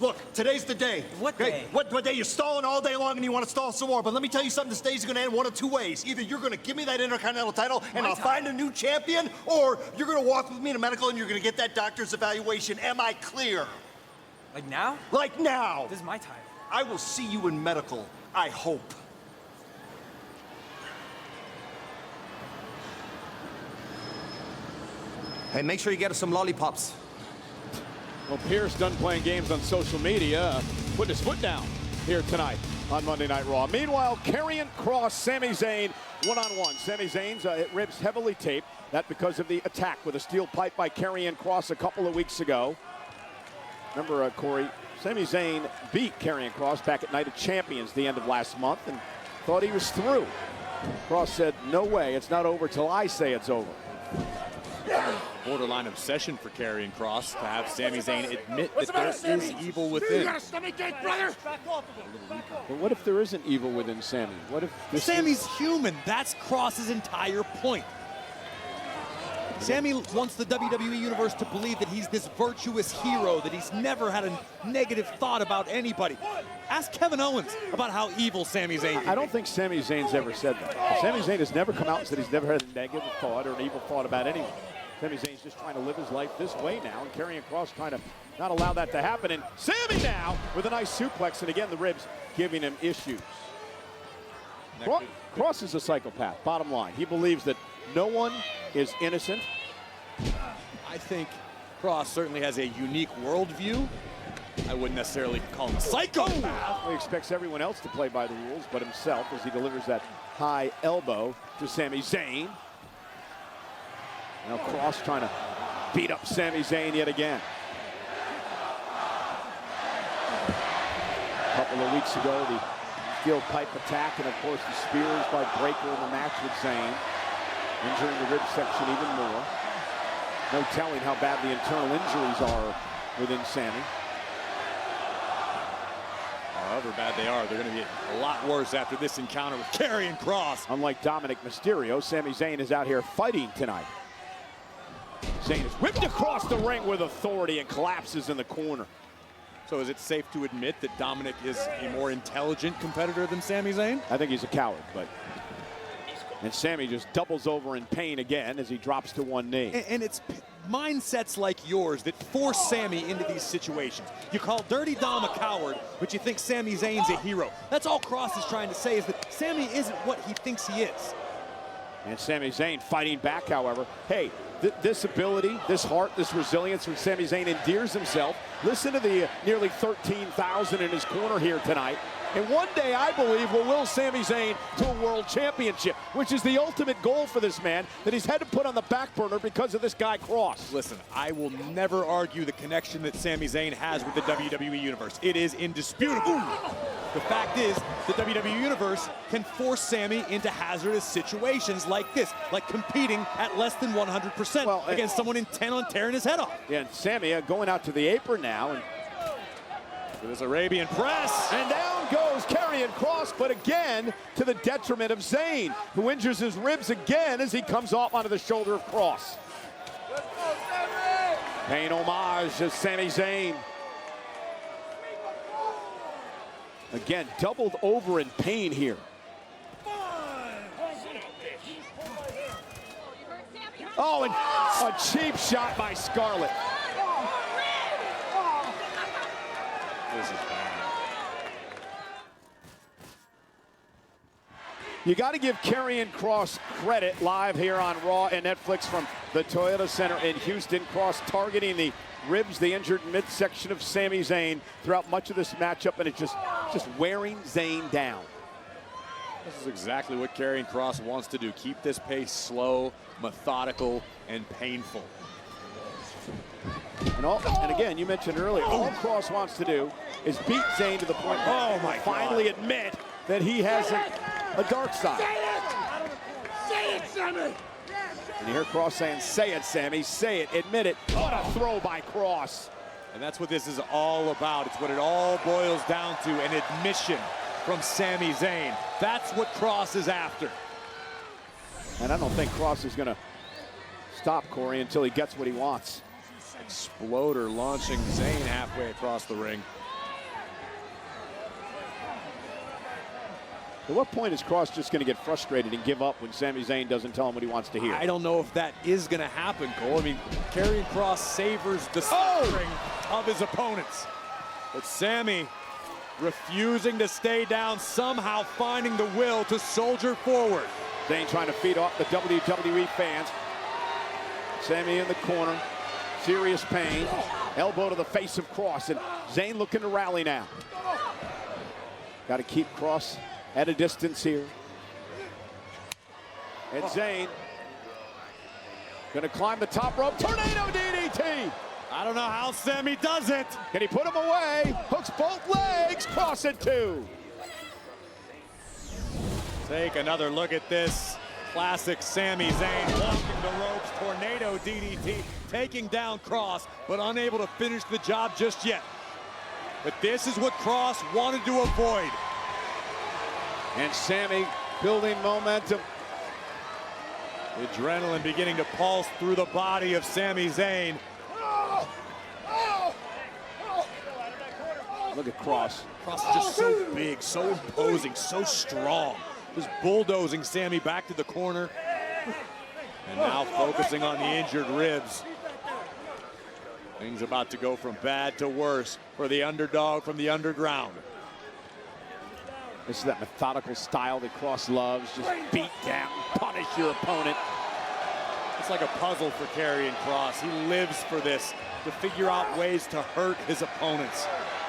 Look, today's the day. What day? What day? You're stalling all day long and you want to stall some more. But let me tell you something, this day's going to end one of two ways. Either you're going to give me that Intercontinental title and I'll find a new champion, or you're going to walk with me to medical and you're going to get that doctor's evaluation. Am I clear? Like now? Like now! This is my title. I will see you in medical, I hope. Hey, make sure you get us some lollipops. Well, Pierce done playing games on social media, putting his foot down here tonight on Monday Night Raw. Meanwhile, Karrion Kross, Sami Zayn, one-on-one. Sami Zayn's ribs heavily taped. That because of the attack with a steel pipe by Karrion Kross a couple of weeks ago. Remember, Corey, Sami Zayn beat Karrion Kross back at Night of Champions the end of last month and thought he was through. Kross said, no way, it's not over till I say it's over. Borderline obsession for Karrion Kross to have Sami Zayn admit that there is evil within. You got a stomach ache, brother? But what if there isn't evil within Sami? What if this Sami's human? That's Kross's entire point. Sami wants the WWE Universe to believe that he's this virtuous hero, that he's never had a negative thought about anybody. Ask Kevin Owens about how evil Sami Zayn can be. I don't think Sami Zayn's ever said that. Sami Zayn has never come out and said he's never had a negative thought or an evil thought about anyone. Sami Zayn's just trying to live his life this way now, and Karrion Kross trying to not allow that to happen. And Sami now with a nice suplex, and again, the ribs giving him issues. Kross is a psychopath, bottom line. He believes that no one is innocent. I think Kross certainly has a unique worldview. I wouldn't necessarily call him a psychopath. He expects everyone else to play by the rules but himself as he delivers that high elbow to Sami Zayn. Now Kross trying to beat up Sami Zayn yet again. A couple of weeks ago, the steel pipe attack, and of course the spears by Breakker in the match with Zayn, injuring the rib section even more. No telling how bad the internal injuries are within Sami. However bad they are, they're going to be a lot worse after this encounter with Karrion Kross. Unlike Dominic Mysterio, Sami Zayn is out here fighting tonight. Zayn is whipped across the ring with authority and collapses in the corner. So is it safe to admit that Dominic is a more intelligent competitor than Sami Zayn? I think he's a coward, but... And Sami just doubles over in pain again as he drops to one knee. And it's mindsets like yours that force Sami into these situations. You call Dirty Dom a coward, but you think Sami Zayn's a hero. That's all Kross is trying to say, is that Sami isn't what he thinks he is. And Sami Zayn fighting back, however. Hey, this ability, this heart, this resilience when Sami Zayn endears himself. Listen to the nearly 13,000 in his corner here tonight. And one day, I believe, will will Sami Zayn to a world championship, which is the ultimate goal for this man that he's had to put on the back burner because of this guy, Kross. Listen, I will never argue the connection that Sami Zayn has with the WWE Universe. It is indisputable. The fact is, the WWE Universe can force Sami into hazardous situations like this, like competing at less than 100% against someone intent on tearing his head off. Yeah, and Sami going out to the apron now. And with his Arabian press. And down goes Karrion Kross, but again to the detriment of Zayn, who injures his ribs again as he comes off onto the shoulder of Kross. Paying homage to Sami Zayn. Again, doubled over in pain here. Oh, and a cheap shot by Scarlett. This is bad. You got to give Karrion Kross credit live here on Raw and Netflix from the Toyota Center in Houston. Kross targeting the ribs, the injured midsection of Sami Zayn throughout much of this matchup, and it's just wearing Zayn down. This is exactly what Karrion Kross wants to do. Keep this pace slow, methodical, and painful. And again, you mentioned earlier, all Kross wants to do is beat Zayn to the point where he finally admit that he has a dark side. Say it, Sami! And you hear Kross saying, say it, Sami, say it, admit it. What a throw by Kross. And that's what this is all about. It's what it all boils down to, an admission from Sami Zayn. That's what Kross is after. And I don't think Kross is going to stop, Corey, until he gets what he wants. Exploder launching Zayn halfway across the ring. At what point is Kross just going to get frustrated and give up when Sami Zayn doesn't tell him what he wants to hear? I don't know if that is going to happen, Cole. I mean, Karrion Kross savors the suffering of his opponents. But Sami refusing to stay down, somehow finding the will to soldier forward. Zayn trying to feed off the WWE fans. Sami in the corner, serious pain. Elbow to the face of Cross, and Zayn looking to rally now. Got to keep Cross at a distance here. And Zayn gonna climb the top rope. Tornado DDT! I don't know how Sami does it. Can he put him away? Hooks both legs, Cross at 2. Take another look at this. Classic Sami Zayn walking the ropes, tornado DDT, taking down Cross, but unable to finish the job just yet. But this is what Cross wanted to avoid. And Sami building momentum. The adrenaline beginning to pulse through the body of Sami Zayn. Look at Cross. Cross is just so big, so imposing, so strong. Just bulldozing Sami back to the corner. And now focusing on the injured ribs. Things about to go from bad to worse for the underdog from the underground. This is that methodical style that Cross loves. Just beat down, punish your opponent. It's like a puzzle for Karrion Kross. He lives for this, to figure out ways to hurt his opponents.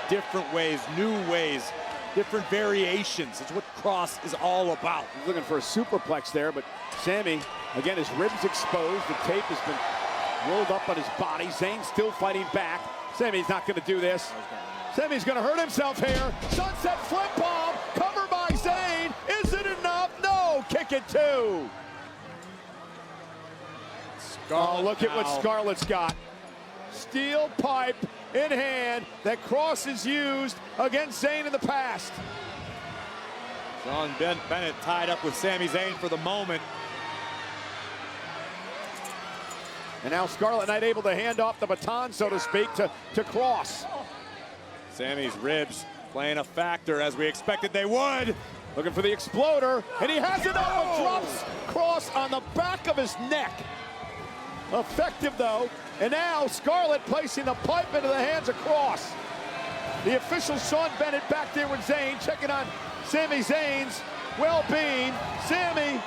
Different ways, new ways, different variations. It's what Kross is all about. He's looking for a superplex there, but Sami, again, his ribs exposed. The tape has been rolled up on his body. Zayn still fighting back. Sami's not going to do this. Sami's going to hurt himself here. Sunset flip bomb, cover by Zayn. Is it enough? No, kick it too. Oh, look at what Scarlett's got. Steel pipe in hand that Kross has used against Zayn in the past. Sean Bennett tied up with Sami Zayn for the moment. And now Scarlett Knight able to hand off the baton, so to speak, to Kross. Sami's ribs playing a factor as we expected they would. Looking for the exploder, and he has it up, drops Kross on the back of his neck. Effective though, and now Scarlett placing the pipe into the hands of Kross. The official Sean Bennett back there with Zayn, checking on Sami Zayn's well-being. Sami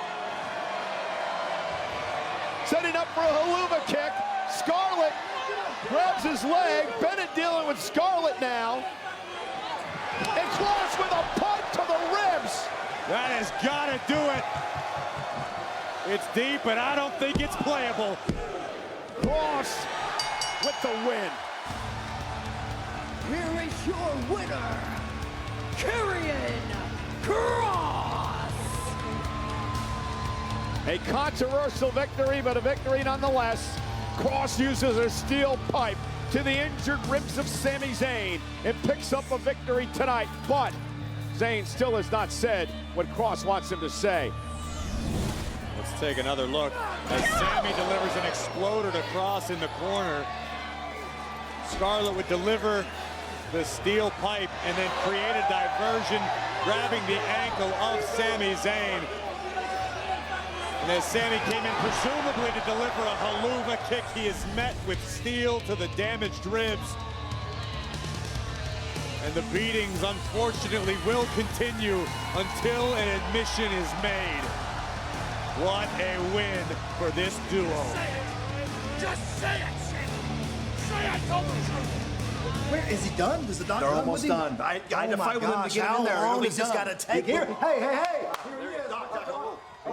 setting up for a haluva kick. Scarlett grabs his leg. Bennett dealing with Scarlett now. And Kross with a pipe to the ribs. That has got to do it. It's deep, but I don't think it's playable. Kross with the win. Here is your winner, Karrion Kross. A controversial victory, but a victory nonetheless. Kross uses a steel pipe to the injured ribs of Sami Zayn and picks up a victory tonight. But Zayn still has not said what Kross wants him to say. Let's take another look as Sami delivers an exploder to Kross in the corner. Scarlett would deliver the steel pipe and then create a diversion, grabbing the ankle of Sami Zayn. And as Sami came in presumably to deliver a haluva kick, he is met with steel to the damaged ribs. And the beatings, unfortunately, will continue until an admission is made. What a win for this duo. Just say it, say I told the truth. Where is he done? Does the doctor? They're almost done. I had to fight with him to get in there. How long He's just got to take Here, it. hey, hey, hey.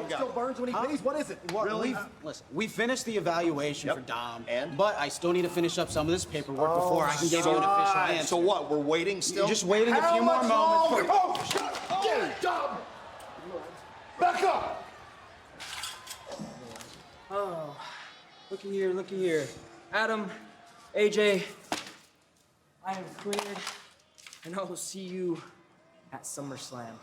Still burns when he bleeds. What is it? Really? Listen, we finished the evaluation for Dom, but I still need to finish up some of this paperwork before I can give you an official answer. So what? We're waiting still? You're just waiting a few more moments. Oh, shut up! Get it, Dom! Back up! Oh, looky here. Adam, AJ, I am cleared, and I will see you at SummerSlam.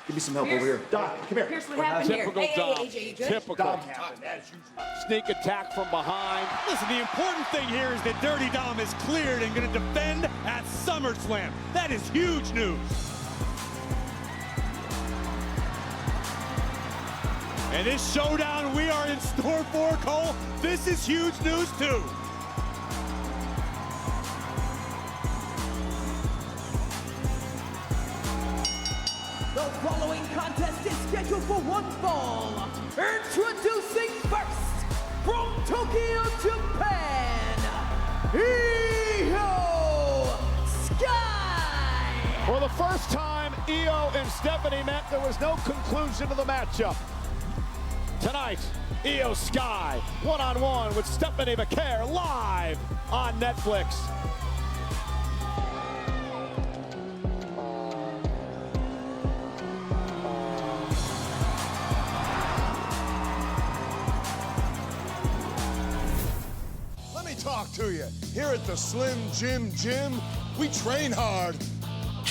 Give me some help over here. Doc, come here. Here's what happened here. Typical Hey, Dom. AJ, you good? Typical. Sneak attack from behind. Listen, the important thing here is that Dirty Dom is cleared and going to defend at SummerSlam. That is huge news. And this showdown we are in store for, Cole, this is huge news too. The following contest is scheduled for one fall. Introducing first, from Tokyo, Japan, Io Sky! For the first time, Io and Stephanie met. There was no conclusion to the matchup. Tonight, Io Sky, one-on-one with Stephanie McCare, live on Netflix. Let me talk to you. Here at the Slim Jim Gym, we train hard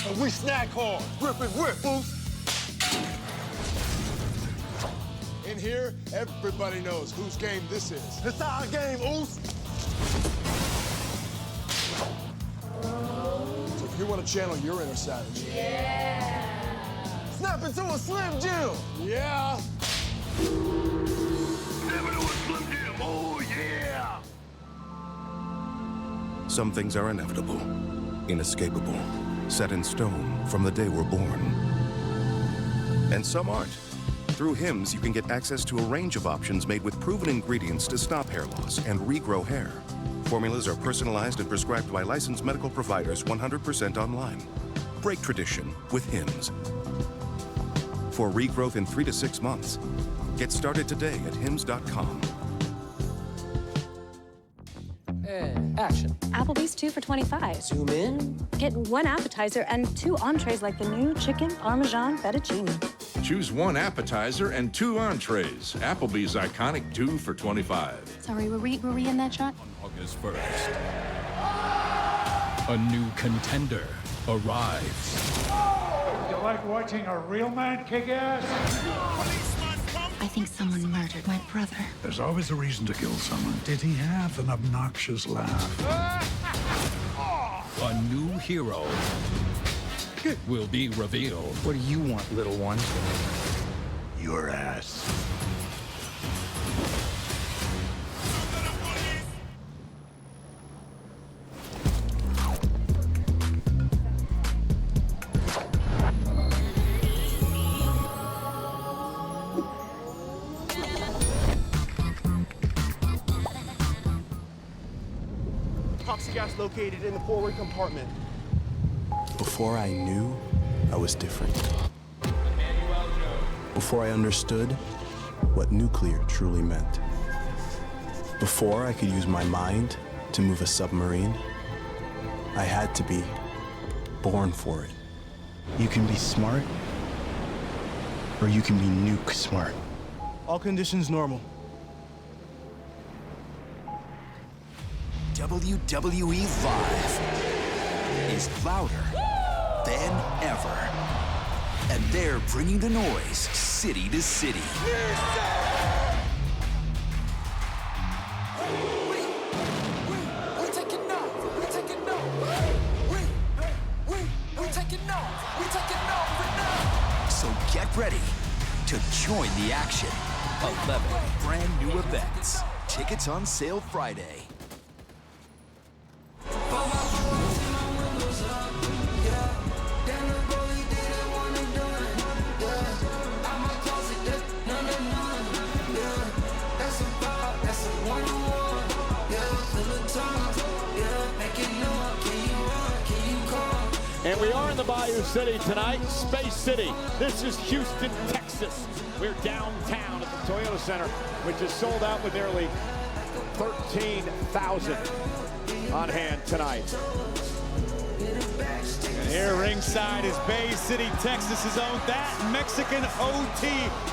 and we snack hard. Rip and rip, boost. In here, everybody knows whose game this is. It's our game, Oos. So if you want to channel your inner savage, snap into a Slim Jim. Yeah. Snap into a Slim Jim. Oh, yeah. Some things are inevitable, inescapable, set in stone from the day we're born. And some aren't. Through Hims, you can get access to a range of options made with proven ingredients to stop hair loss and regrow hair. Formulas are personalized and prescribed by licensed medical providers 100% online. Break tradition with Hims. For regrowth in 3 to 6 months, get started today at hims.com. Action. Applebee's 2 for $25. Zoom in. Get 1 appetizer and 2 entrees like the new chicken parmesan fettuccine. Choose 1 appetizer and 2 entrees. Applebee's iconic 2 for $25. Sorry, were we in that shot? August 1st, a new contender arrives. You like watching a real man kick ass? I think someone murdered my brother. There's always a reason to kill someone. Did he have an obnoxious laugh? A new hero will be revealed. What do you want, little one? Your ass. Toxic gas located in the forward compartment. Before I knew, I was different. Before I understood what nuclear truly meant. Before I could use my mind to move a submarine, I had to be born for it. You can be smart, or you can be nuke smart. All conditions normal. WWE Live is louder than ever. And they're bringing the noise city to city. So get ready to join the action. 11 brand new events. Tickets on sale Friday. And we are in the Bayou City tonight, Space City. This is Houston, Texas. We're downtown at the Toyota Center, which is sold out with nearly 13,000 on hand tonight. And here ringside is Bay City, Texas's own That Mexican OT.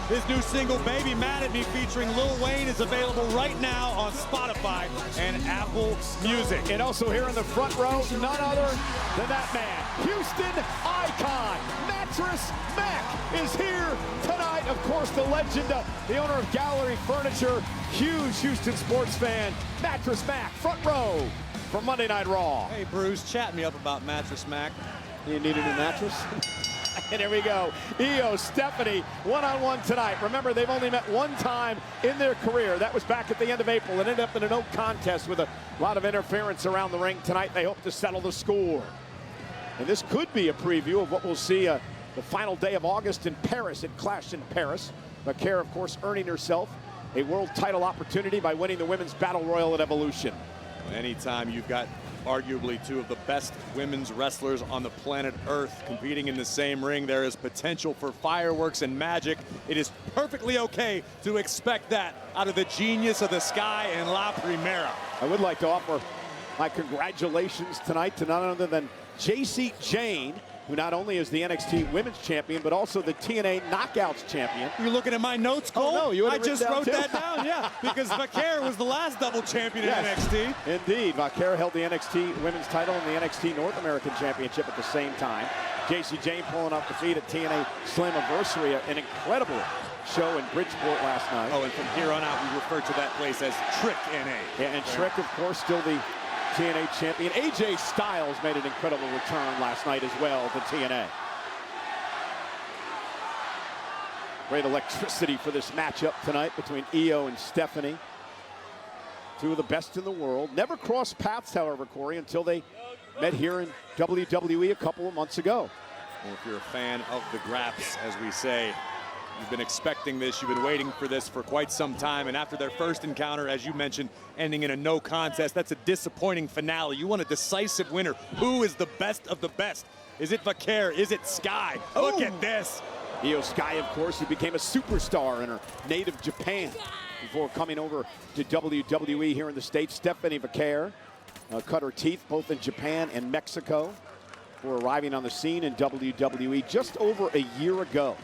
His new single, Baby Mad at Me, featuring Lil Wayne, is available right now on Spotify and Apple Music. And also here in the front row, none other than that man, Houston icon, Mattress Mac is here tonight. Of course, the legend, the owner of Gallery Furniture, huge Houston sports fan, Mattress Mac, front row for Monday Night Raw. Hey, Bruce, chat me up about Mattress Mac. You need a new mattress? And here we go. Io, Stephanie, one-on-one tonight. Remember, they've only met one time in their career. That was back at the end of April. It ended up in a no contest with a lot of interference around the ring. Tonight, they hope to settle the score. And this could be a preview of what we'll see the final day of August in Paris. It clashed in Paris. Vaquer, of course, earning herself a world title opportunity by winning the Women's Battle Royal at Evolution. Anytime you've got arguably two of the best women's wrestlers on the planet Earth competing in the same ring, there is potential for fireworks and magic. It is perfectly okay to expect that out of the genius of the Sky and La Primera. I would like to offer my congratulations tonight to none other than Jacy Jayne, who not only is the NXT Women's Champion, but also the TNA Knockouts Champion. You're looking at my notes, Cole? Oh, no, I just wrote that down, yeah, because Vaquer was the last double champion in NXT. Indeed, Vaquer held the NXT Women's title and the NXT North American Championship at the same time. Jacy Jayne pulling off defeat at TNA Slammiversary, an incredible show in Bridgeport last night. Oh, and from here on out, we refer to that place as Trick NA. Yeah, and Trick, of course, still the TNA champion. AJ Styles made an incredible return last night as well to TNA. Great electricity for this matchup tonight between Io and Stephanie. Two of the best in the world. Never crossed paths, however, Corey, until they met here in WWE a couple of months ago. Well, if you're a fan of the Graps, as we say, you've been expecting this, you've been waiting for this for quite some time, and after their first encounter, as you mentioned, ending in a no contest, that's a disappointing finale. You want a decisive winner. Who is the best of the best? Is it Vaquer? Is it Sky? Look at this. Io Sky, of course, who became a superstar in her native Japan before coming over to WWE here in the States. Stephanie Vaquer cut her teeth both in Japan and Mexico before arriving on the scene in WWE just over a year ago.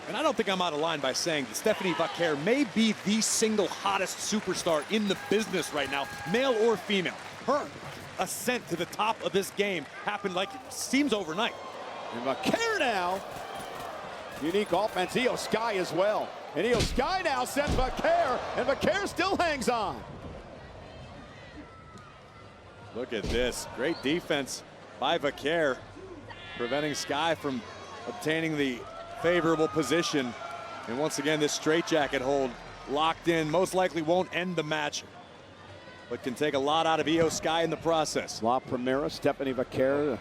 And I don't think I'm out of line by saying that Stephanie Vaquer may be the single hottest superstar in the business right now, male or female. Her ascent to the top of this game happened like it seems overnight. And Vaquer now, unique offense. Io Sky as well. And Io Sky now sends Vaquer, and Vaquer still hangs on. Look at this. Great defense by Vaquer, preventing Sky from obtaining the favorable position. And once again, this straitjacket hold locked in. Most likely won't end the match, but can take a lot out of Io Sky in the process. La Primera, Stephanie Vaquer.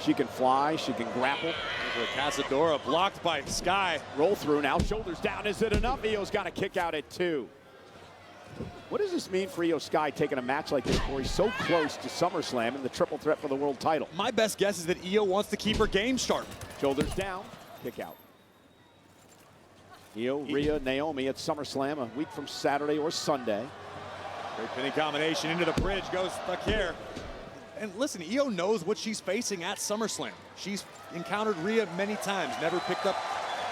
She can fly, she can grapple. Cazadora blocked by Sky. Roll through now, shoulders down. Is it enough? Io's got a kick out at 2. What does this mean for Io Sky taking a match like this, Corey, so close to SummerSlam and the triple threat for the world title? My best guess is that Io wants to keep her game sharp. Shoulders down, kick out. Io, Rhea, Naomi at SummerSlam a week from Saturday or Sunday. Great pinning combination into the bridge goes Vaquer. And listen, Io knows what she's facing at SummerSlam. She's encountered Rhea many times, never picked up,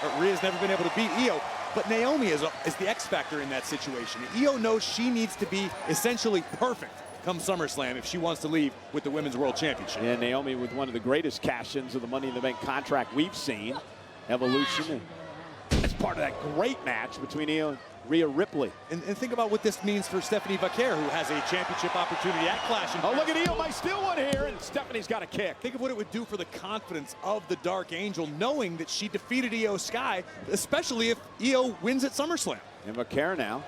or Rhea's never been able to beat Io. But Naomi is the X factor in that situation. Io knows she needs to be essentially perfect come SummerSlam if she wants to leave with the Women's World Championship. And Naomi with one of the greatest cash-ins of the Money in the Bank contract we've seen. Evolution. It's part of that great match between Io and Rhea Ripley. And think about what this means for Stephanie Vaquer, who has a championship opportunity at Clash. Oh, look at Io might steal one here, and Stephanie's got a kick. Think of what it would do for the confidence of the Dark Angel, knowing that she defeated Io Sky, especially if Io wins at SummerSlam. And Vaquer now,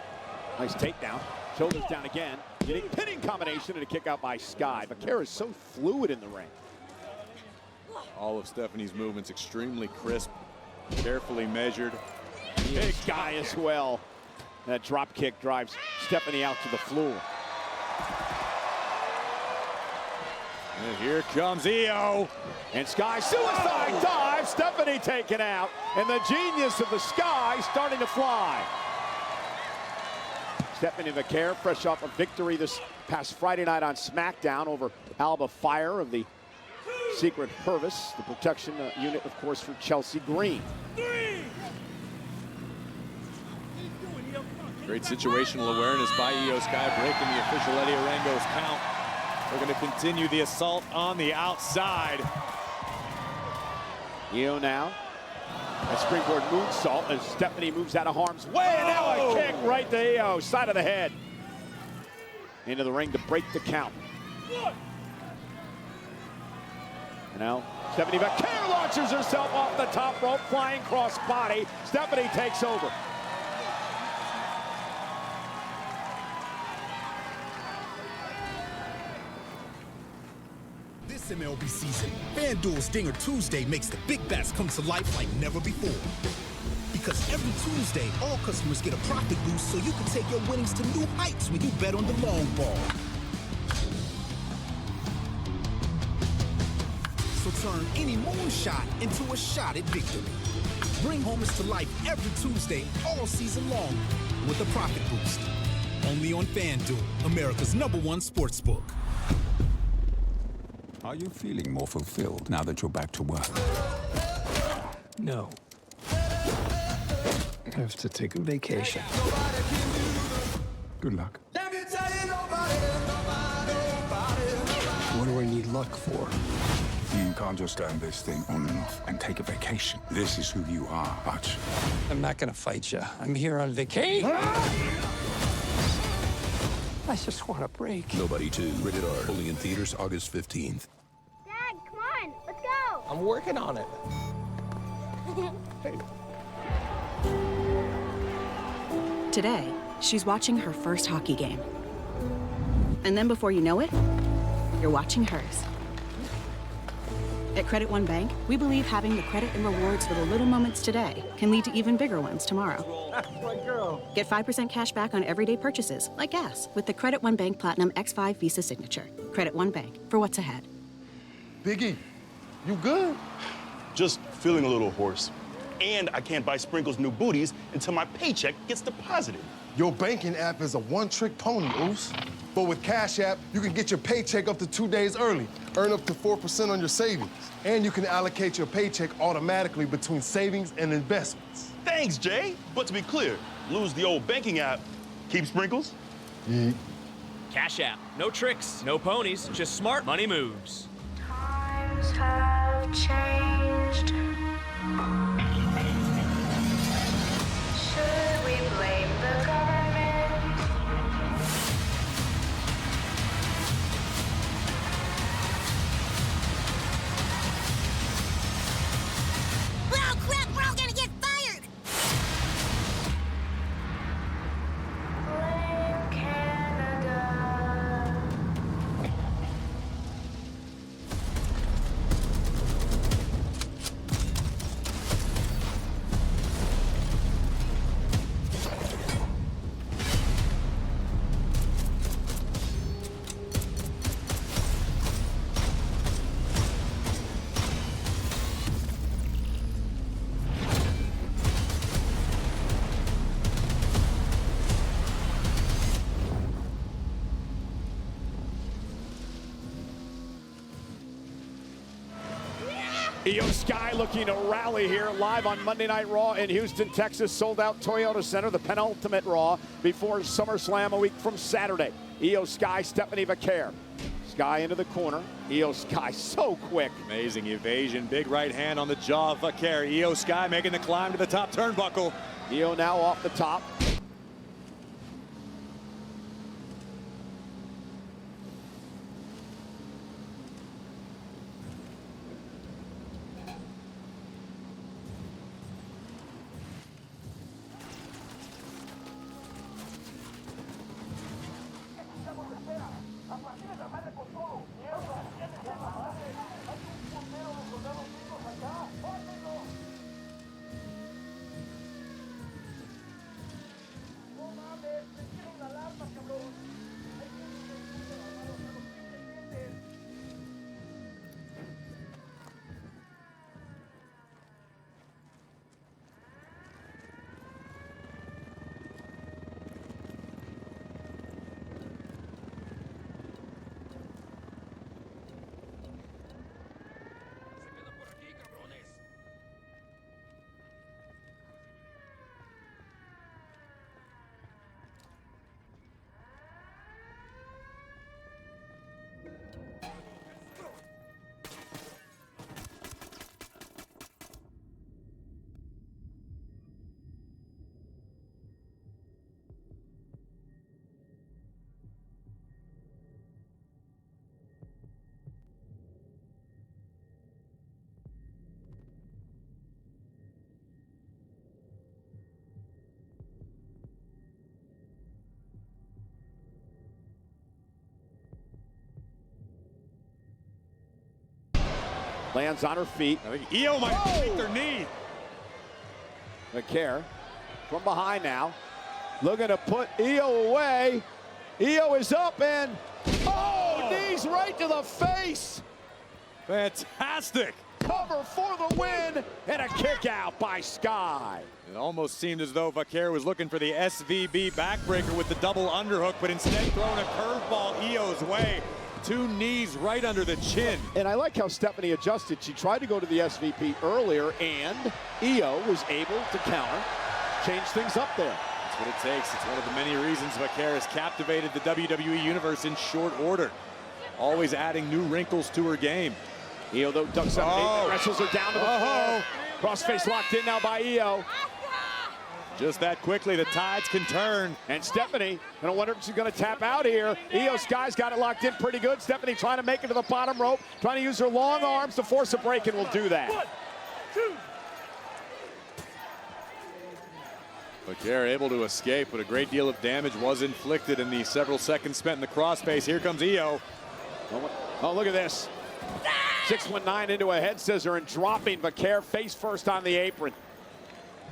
nice takedown. Shoulders down again. Getting pinning combination and a kick out by Sky. Vaquer is so fluid in the ring. All of Stephanie's movements extremely crisp, carefully measured. Big guy as well. That drop kick drives Stephanie out to the floor. And here comes Io. And Sky suicide dive. Stephanie taken out. And the genius of the Sky starting to fly. Stephanie Vaquer fresh off a victory this past Friday night on SmackDown over Alba Fire of the Secret Purvis, the protection unit, of course, for Chelsea Green. Great situational awareness by Io Sky, breaking the official Eddie Arango's count. We're going to continue the assault on the outside. Io now, a springboard moonsault as Stephanie moves out of harm's way. And now a kick right to Io, side of the head. Into the ring to break the count. And now Stephanie Vaquer launches herself off the top rope, flying cross body. Stephanie takes over. This MLB season, FanDuel's Dinger Tuesday makes the big bets come to life like never before. Because every Tuesday, all customers get a profit boost so you can take your winnings to new heights when you bet on the long ball. So turn any moonshot into a shot at victory. Bring homers to life every Tuesday, all season long, with a profit boost. Only on FanDuel, America's #1 sportsbook. Are you feeling more fulfilled now that you're back to work? No. I have to take a vacation. Good luck. What do I need luck for? You can't just turn this thing on and off and take a vacation. This is who you are, Hutch. I'm not gonna fight you. I'm here on vacation. I just want a break. Nobody 2. Rated R. Only in theaters August 15th. Dad, come on, let's go. I'm working on it. Today, she's watching her first hockey game. And then before you know it, you're watching hers. At Credit One Bank, we believe having the credit and rewards for the little moments today can lead to even bigger ones tomorrow. My girl. Get 5% cash back on everyday purchases, like gas, with the Credit One Bank Platinum X5 Visa Signature. Credit One Bank, for what's ahead. Biggie, you good? Just feeling a little hoarse. And I can't buy Sprinkles new booties until my paycheck gets deposited. Your banking app is a one-trick pony, Oos. But with Cash App, you can get your paycheck up to 2 days early, earn up to 4% on your savings, and you can allocate your paycheck automatically between savings and investments. Thanks, Jay. But to be clear, lose the old banking app, keep Sprinkles? Yeah. Cash App. No tricks, no ponies, just smart money moves. Times have changed. Should we blame the government? Oh crap, we're all gonna get fired! Blame Canada. Io Sky looking to rally here live on Monday Night Raw in Houston, Texas. Sold out Toyota Center, the penultimate Raw before SummerSlam a week from Saturday. Io Sky, Stephanie Vaquer. Sky into the corner. Io Sky so quick. Amazing evasion. Big right hand on the jaw of Vaquer. Io Sky making the climb to the top turnbuckle. Io now off the top. Lands on her feet. I think Io might take their knee. Vaquer from behind now. Looking to put Io away. Io is up and, knees right to the face. Fantastic. Cover for the win and a kick out by Sky. It almost seemed as though Vaquer was looking for the SVB backbreaker with the double underhook, but instead throwing a curveball Io's way. 2 knees right under the chin. And I like how Stephanie adjusted. She tried to go to the SVP earlier, and Io was able to counter, change things up there. That's what it takes. It's one of the many reasons Vaquer has captivated the WWE Universe in short order. Always adding new wrinkles to her game. Io, though, ducks up, wrestles her down to the floor. Crossface locked in now by Io. Just that quickly, the tides can turn. And Stephanie, I wonder if she's going to tap out here. Io Sky's got it locked in pretty good. Stephanie trying to make it to the bottom rope, trying to use her long arms to force a break, and will do that. 1, 2. Vaquer able to escape, but a great deal of damage was inflicted in the several seconds spent in the crossface. Here comes Io. Oh, look at this. 619 into a head scissor and dropping Vaquer face first on the apron.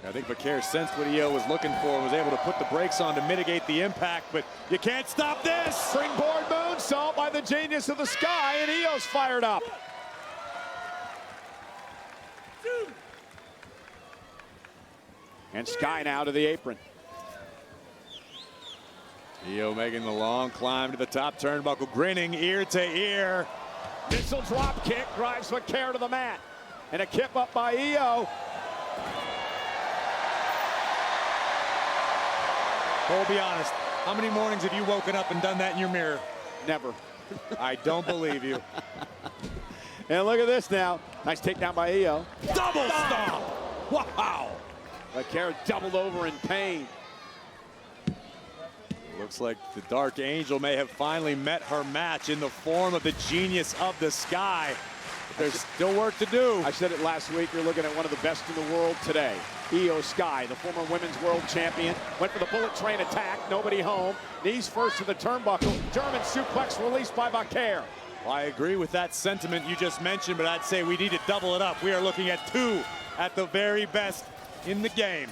I think Vaquer sensed what Io was looking for and was able to put the brakes on to mitigate the impact, but you can't stop this! Springboard moonsault by the genius of the Sky, and Io's fired up. 1, 2. And Sky now to the apron. Io making the long climb to the top turnbuckle, grinning ear to ear. Missile drop kick drives Vaquer to the mat. And a kip up by Io. Cole, be honest. How many mornings have you woken up and done that in your mirror? Never. I don't believe you. And look at this now. Nice takedown by Io. Double stomp! Wow! Vaquer doubled over in pain. Looks like the Dark Angel may have finally met her match in the form of the genius of the Sky. But there's still work to do. I said it last week. You're looking at one of the best in the world today. Io Sky, the former women's world champion, went for the bullet train attack. Nobody home. Knees first to the turnbuckle. German suplex released by Vaquer. Well, I agree with that sentiment you just mentioned, but I'd say we need to double it up. We are looking at 2 at the very best in the game.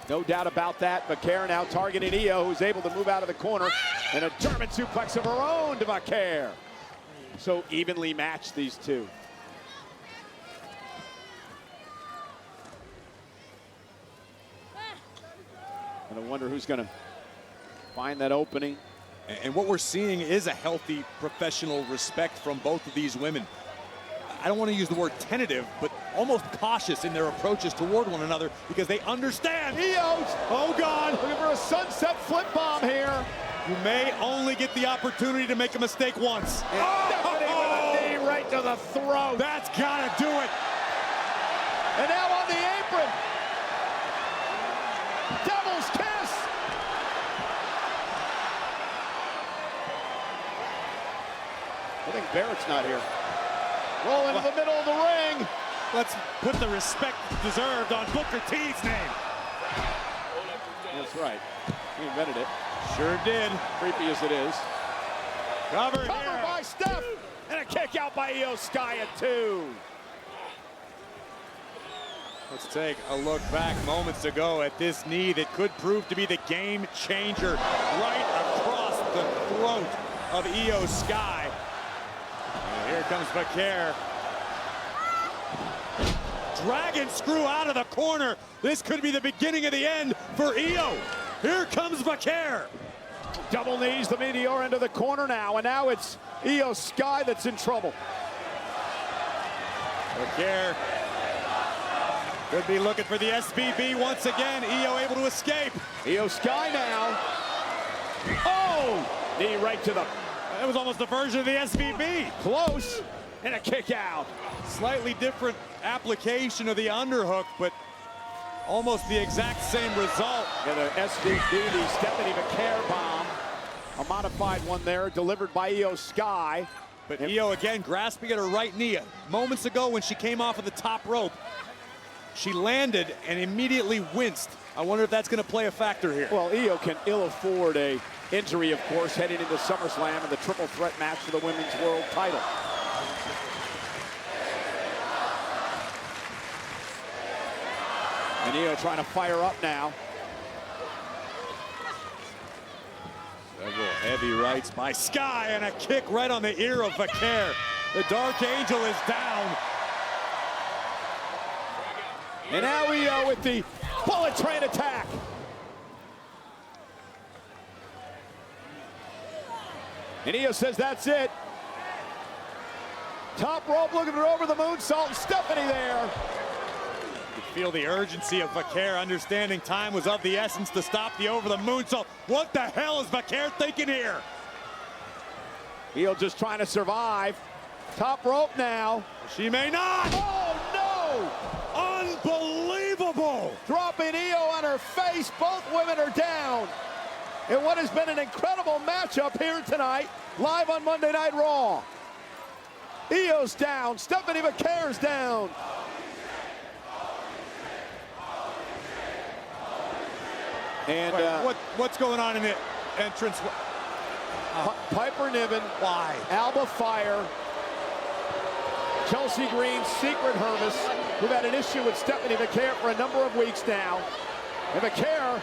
No doubt about that. Vaquer now targeting Io, who's able to move out of the corner. And a German suplex of her own to Vaquer. So evenly matched, these two. And I wonder who's going to find that opening. And what we're seeing is a healthy professional respect from both of these women. I don't want to use the word tentative, but almost cautious in their approaches toward one another because they understand. Io's, oh God, looking for a sunset flip bomb here. You may only get the opportunity to make a mistake once. Stephanie with a knee right to the throat. That's gotta do it. And now on the apron. Devil's kiss. I think Barrett's not here. Roll into the middle of the ring. Let's put the respect deserved on Booker T's name. That's right. He invented it. Sure did. Creepy as it is. Cover here. Cover by Steph. And a kick out by Io Sky at 2. Let's take a look back moments ago at this knee that could prove to be the game changer right across the throat of Io Sky. And here comes Vaquer. Dragon screw out of the corner. This could be the beginning of the end for Io. Here comes Vaquer. Double knees, the meteor into the corner now, and now it's Io Sky that's in trouble. Vaquer could be looking for the SVB once again. Io able to escape. Io Sky now. Oh! Knee right to the... That was almost a version of the SVB. Close. And a kick out. Slightly different application of the underhook, but almost the exact same result. Yeah, the SVB, the Stephanie Vaquer bomb. A modified one there, delivered by Io Sky. But Io again grasping at her right knee. Moments ago when she came off of the top rope, she landed and immediately winced. I wonder if that's going to play a factor here. Well, Io can ill afford a injury, of course, heading into SummerSlam and the triple threat match for the women's world title. And Io trying to fire up now. Several heavy rights by Sky and a kick right on the ear of Vaquer. The Dark Angel is down. And now Io with the bullet train attack. And Io says that's it. Top rope looking for over the moonsault. Stephanie there. You feel the urgency of Vaquer, understanding time was of the essence to stop the over the moonsault. What the hell is Vaquer thinking here? Io just trying to survive. Top rope now. She may not. Oh, no! Unbelievable! Dropping Io on her face. Both women are down. In what has been an incredible matchup here tonight, live on Monday Night Raw. Io's down. Stephanie Vaquer's down. And what's going on in the entrance? Piper Niven. Why? Alba Fire. Chelsea Green, Secret Hermes, who've had an issue with Stephanie Vaquer for a number of weeks now. And Vaquer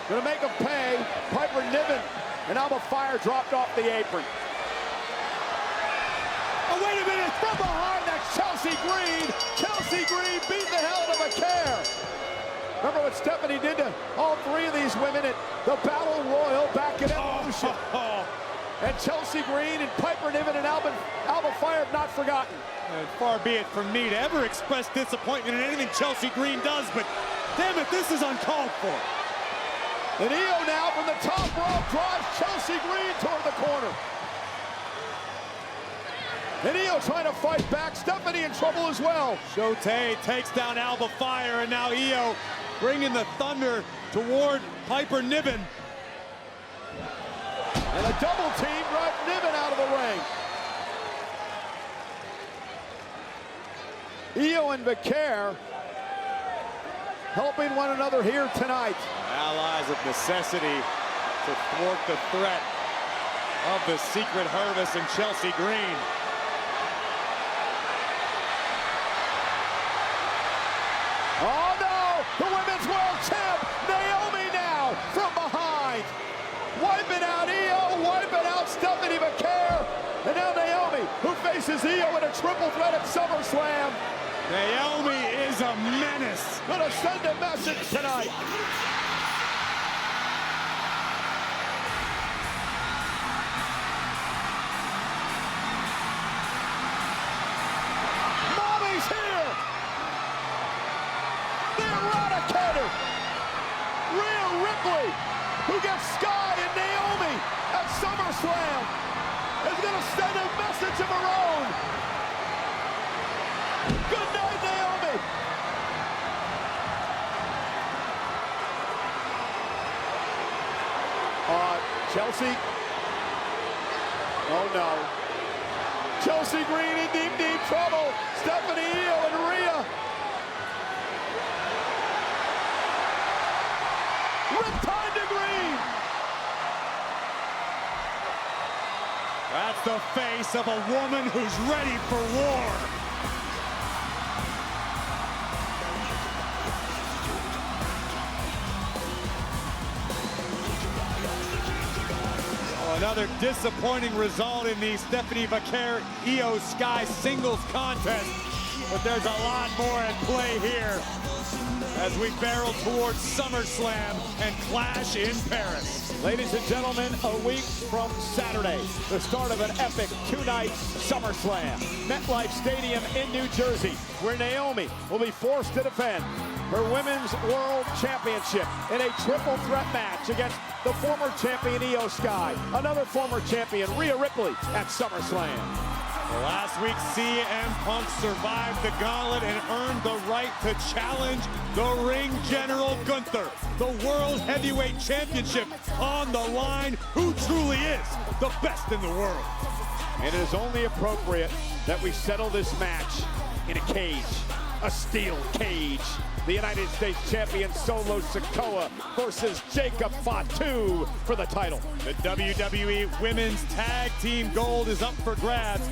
gonna make them pay. Piper Niven and Alba Fire dropped off the apron. Oh, wait a minute, from behind, that's Chelsea Green. Chelsea Green beat the hell out of Vaquer. Remember what Stephanie did to all three of these women at the Battle Royal back in Evolution. And Chelsea Green and Piper Niven and Alba Fire have not forgotten. And far be it from me to ever express disappointment in anything Chelsea Green does, but damn it, this is uncalled for. And Io now from the top rope drives Chelsea Green toward the corner. And Io trying to fight back. Stephanie in trouble as well. Shote takes down Alba Fire, and now Io bringing the thunder toward Piper Niven. And a double team drive Niven out of the ring. Io and Vaquer helping one another here tonight. Allies of necessity to thwart the threat of the Secret Hermes and Chelsea Green. Oh no! The Women's World Champ, Naomi now from behind. Wiping out Io, wiping out Stephanie Vaquer. And now Naomi, who faces Io in a triple threat at SummerSlam. Naomi is a menace. Gonna send a message tonight. Mommy's here. The Eradicator. Rhea Ripley, who gets Sky and Naomi at SummerSlam, is gonna send a message of her own. Good night, Naomi. Chelsea. Oh no. Chelsea Green in deep, deep trouble. Stephanie, Io, and Rhea. Riptide to Green. That's the face of a woman who's ready for war. Another disappointing result in the Stephanie Vaquer Io Sky singles contest, but there's a lot more at play here as we barrel towards SummerSlam and Clash in Paris. Ladies and gentlemen, a week from Saturday, the start of an epic two-night SummerSlam. MetLife Stadium in New Jersey, where Naomi will be forced to defend her Women's World Championship in a triple threat match against the former champion Io Sky, another former champion Rhea Ripley at SummerSlam. Well, last week, CM Punk survived the gauntlet and earned the right to challenge the Ring General Gunther. The World Heavyweight Championship on the line. Who truly is the best in the world? And it is only appropriate that we settle this match in a cage, a steel cage. the United States champion Solo Sikoa versus Jacob Fatu for the title. The WWE Women's Tag Team Gold is up for grabs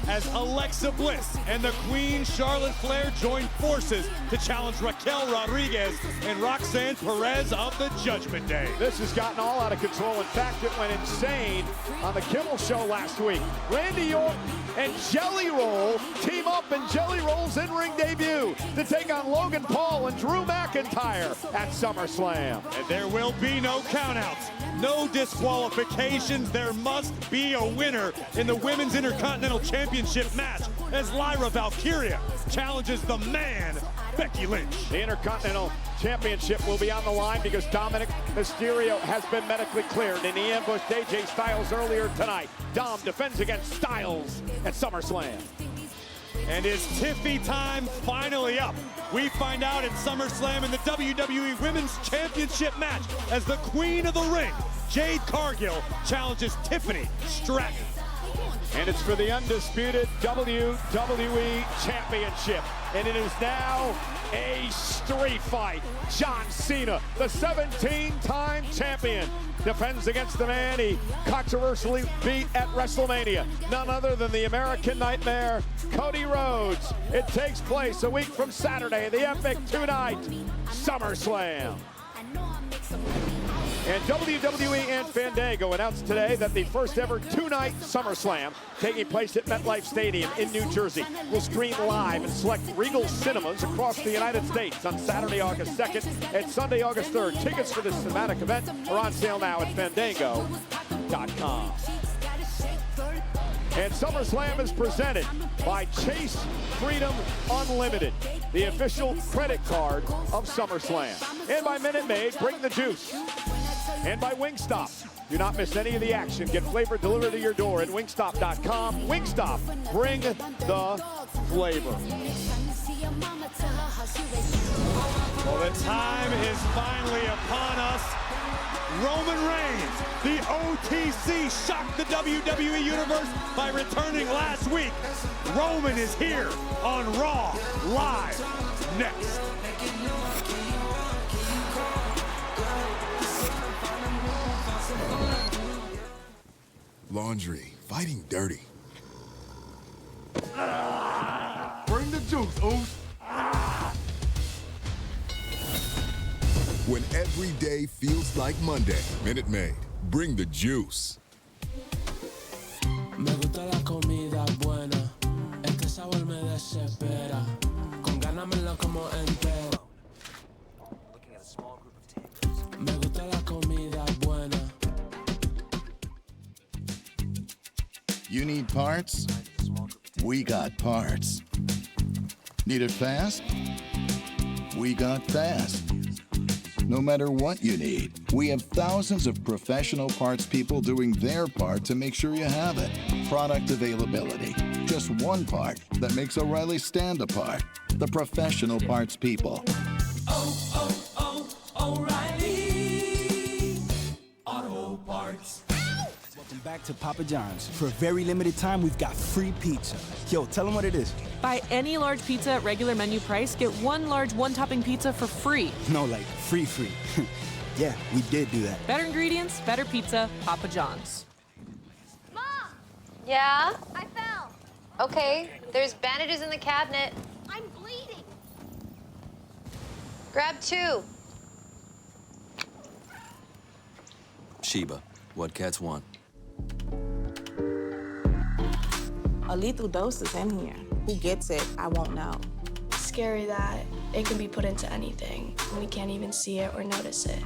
as Alexa Bliss and the Queen Charlotte Flair join forces to challenge Raquel Rodriguez and Roxanne Perez of the Judgment Day. This has gotten all out of control. In fact, it went insane on the Kimmel Show last week. Randy Orton and Jelly Roll team up in Jelly Roll's in-ring debut to take on Logan Paul and Drew McIntyre at SummerSlam. And there will be no countouts, no disqualifications. There must be a winner in the Women's Intercontinental Championship match as Lyra Valkyria challenges the man, Becky Lynch. The Intercontinental Championship will be on the line because Dominic Mysterio has been medically cleared and he ambushed AJ Styles earlier tonight. Dom defends against Styles at SummerSlam. And is Tiffy time finally up? We find out at SummerSlam in the WWE Women's Championship match as the Queen of the Ring, Jade Cargill, challenges Tiffany Stratton. And it's for the undisputed WWE Championship. And it is now a street fight. John Cena, the 17-time champion, defends against the man he controversially beat at WrestleMania. None other than the American Nightmare, Cody Rhodes. It takes place a week from Saturday, the epic two-night SummerSlam. And WWE and Fandango announced today that the first ever two-night SummerSlam, taking place at MetLife Stadium in New Jersey, will stream live in select Regal cinemas across the United States on Saturday, August 2nd and Sunday, August 3rd. Tickets for this thematic event are on sale now at Fandango.com. And SummerSlam is presented by Chase Freedom Unlimited, the official credit card of SummerSlam. And by Minute Maid, bring the juice. And by Wingstop. Do not miss any of the action. Get flavor delivered to your door at wingstop.com. Wingstop, bring the flavor. Well, the time is finally upon us. Roman Reigns, the OTC, shocked the WWE Universe by returning last week. Roman is here on Raw Live next. Laundry, fighting dirty. Bring the juice, Oos. When every day feels like Monday, Minute Maid, bring the juice. Me gusta la comida buena, este sabor me desespera. Con ganas me lo como entero. Me gusta la comida buena. You need parts? We got parts. Need it fast? We got fast. No matter what you need, we have thousands of professional parts people doing their part to make sure you have it. Product availability. Just one part that makes O'Reilly stand apart. The professional parts people. O'Reilly Auto Parts. Welcome back to Papa John's. For a very limited time, we've got free pizza. Yo, tell them what it is. Buy any large pizza at regular menu price, get one large one-topping pizza for free. No, like free. Yeah, we did do that. Better ingredients, better pizza, Papa John's. Mom! Yeah? I fell. Okay, there's bandages in the cabinet. I'm bleeding. Grab 2. Sheba, what cats want? A lethal dose is in here. Who gets it, I won't know. Scary that it can be put into anything, and we can't even see it or notice it.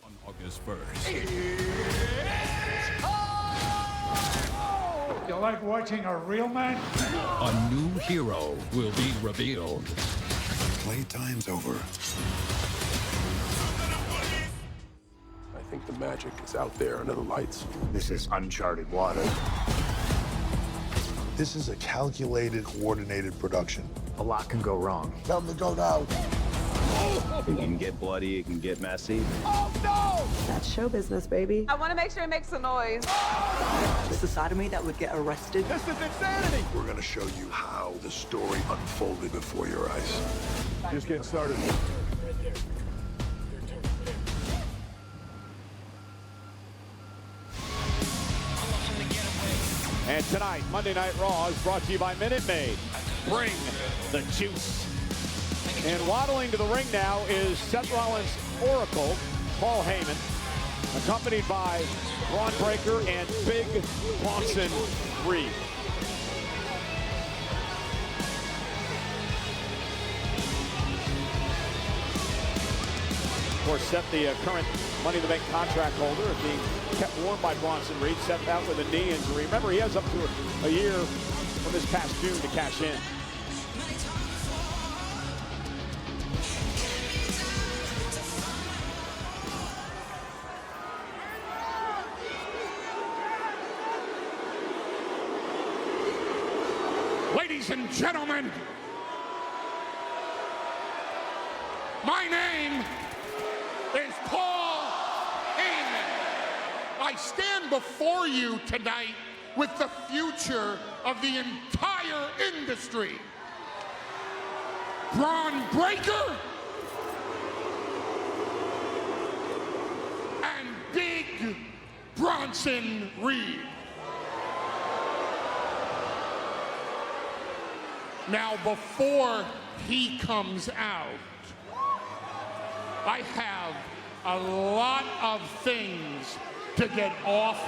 On August 1st. You like watching a real man? A new hero will be revealed. Playtime's over. I think the magic is out there under the lights. This is uncharted water. This is a calculated, coordinated production. A lot can go wrong. Tell them to go now. It can get bloody, it can get messy. Oh, no! That's show business, baby. I want to make sure it makes some noise. This is sodomy that would get arrested. This is insanity! We're gonna show you how the story unfolded before your eyes. Just getting started. And tonight, Monday Night Raw is brought to you by Minute Maid. Bring the juice. And waddling to the ring now is Seth Rollins' Oracle, Paul Heyman, accompanied by Braun Breaker and Big Bronson Reed. Of course, Seth, the current Money in the Bank contract holder, is being kept warm by Bronson Reed. Seth out with a knee injury. Remember, he has up to a year from this past June to cash in. Ladies and gentlemen, my name is Paul Heyman. I stand before you tonight with the future of the entire industry. Braun Breaker and Big Bronson Reed. Now, before he comes out, I have a lot of things to get off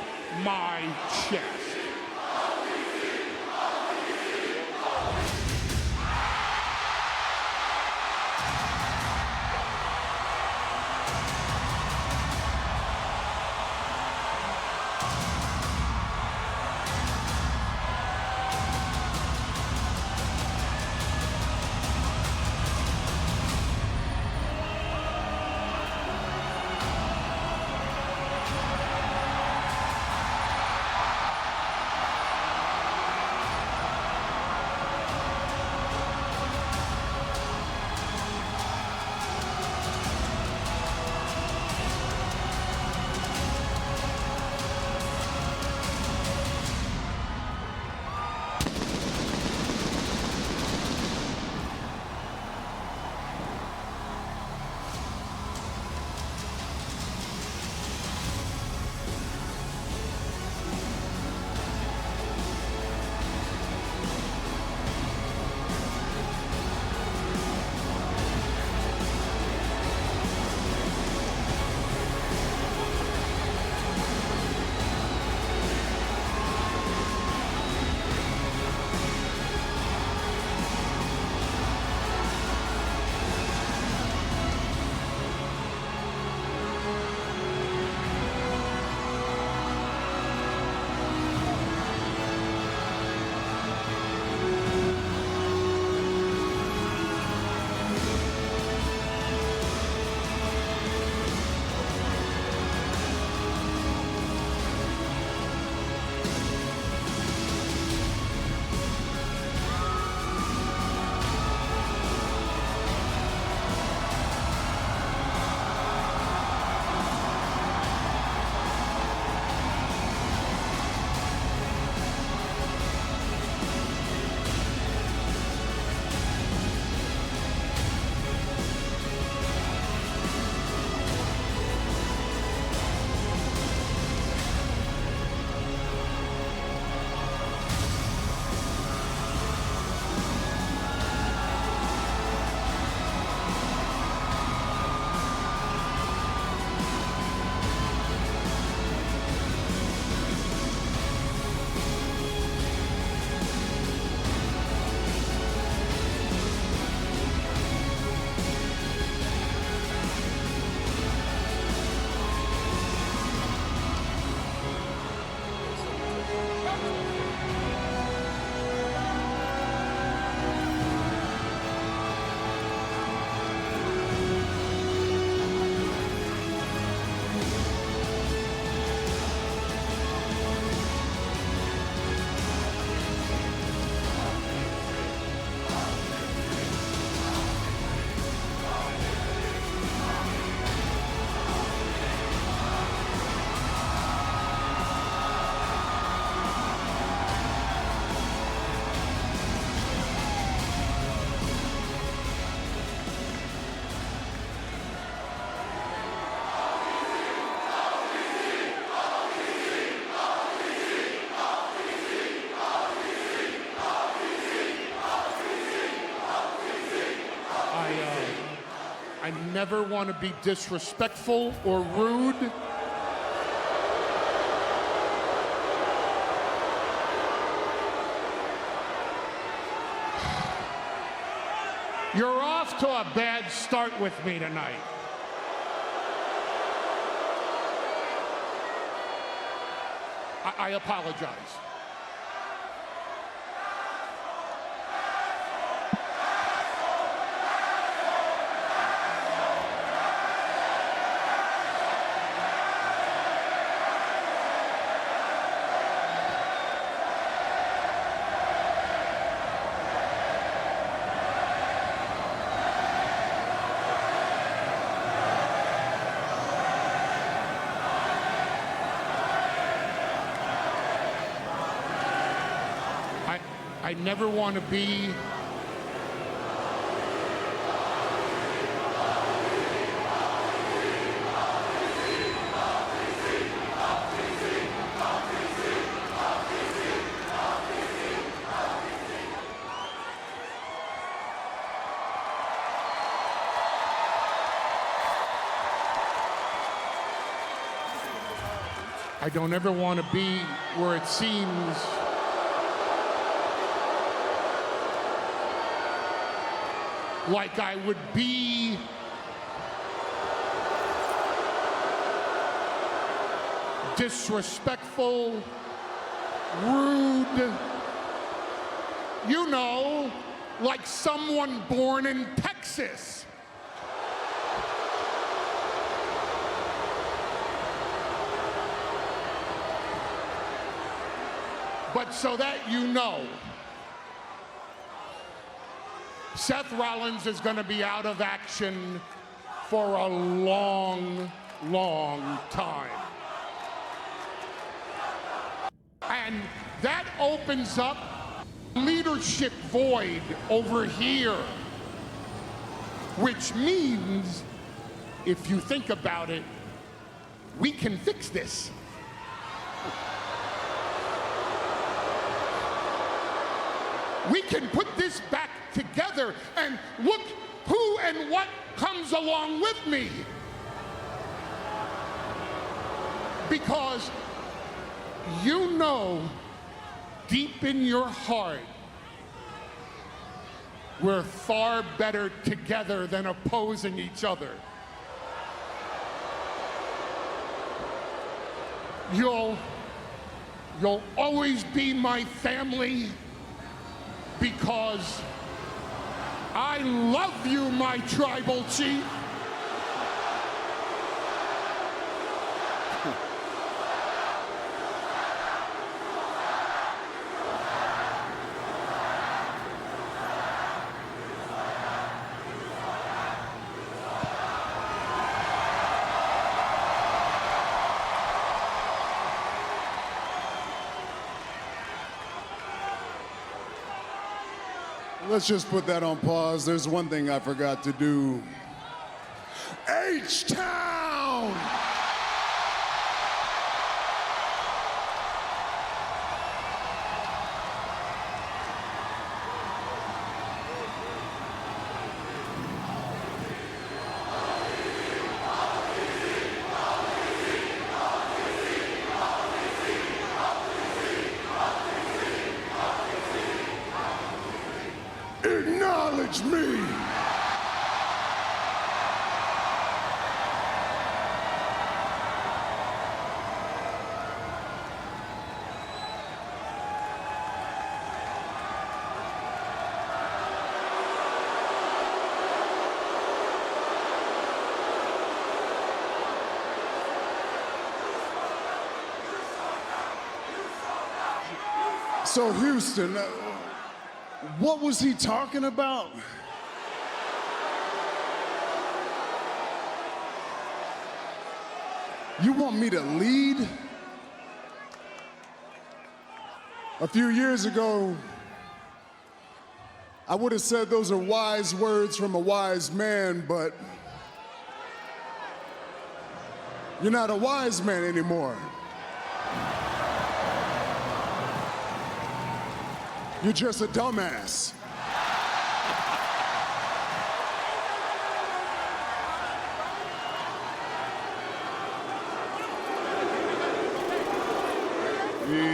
my chest. I never want to be disrespectful or rude. You're off to a bad start with me tonight. I apologize. I never want to be I don't ever want to be where it seems like I would be disrespectful, rude, you know, like someone born in Texas. But so that you know, Seth Rollins is going to be out of action for a long, long time. And that opens up leadership void over here, which means, if you think about it, we can fix this. We can put this back together, and look who and what comes along with me. Because you know, deep in your heart, we're far better together than opposing each other. You'll always be my family, because I love you, my tribal chief. Let's just put that on pause. There's one thing I forgot to do. H-Town! Acknowledge me! So Houston, what was he talking about? You want me to lead? A few years ago, I would have said those are wise words from a wise man, but you're not a wise man anymore. You're just a dumbass.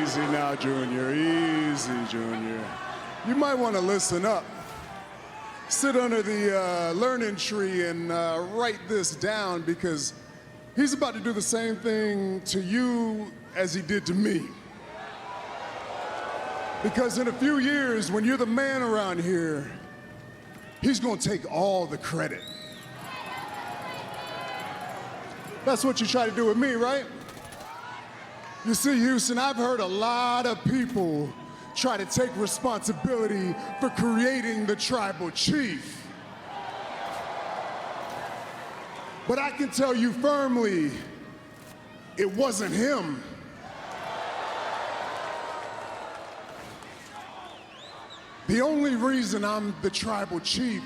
Easy now, Junior. Easy, Junior. You might want to listen up. Sit under the learning tree and write this down, because he's about to do the same thing to you as he did to me. Because in a few years, when you're the man around here, he's gonna take all the credit. That's what you try to do with me, right? You see, Houston, I've heard a lot of people try to take responsibility for creating the tribal chief. But I can tell you firmly, it wasn't him. The only reason I'm the tribal chief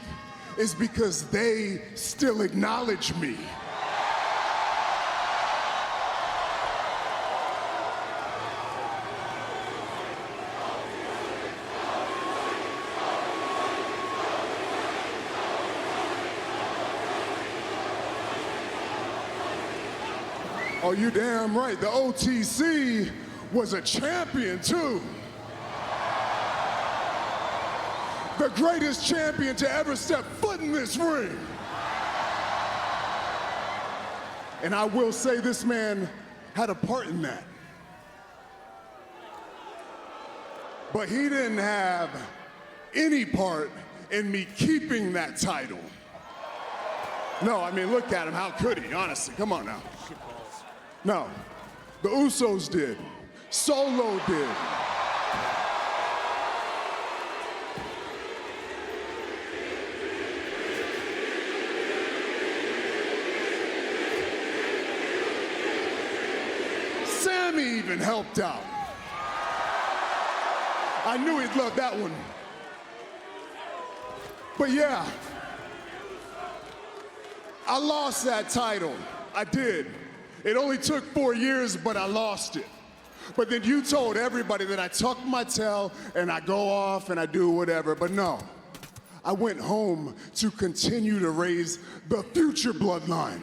is because they still acknowledge me. Oh, you damn right. The OTC was a champion, too. The greatest champion to ever step foot in this ring. And I will say this man had a part in that. But he didn't have any part in me keeping that title. No, I mean, look at him. How could he? Honestly, come on now. No, the Usos did. Solo did. Sammy even helped out. I knew he'd love that one. But yeah, I lost that title. I did. It only took 4 years, but I lost it. But then you told everybody that I tuck my tail and I go off and I do whatever. But no, I went home to continue to raise the future bloodline.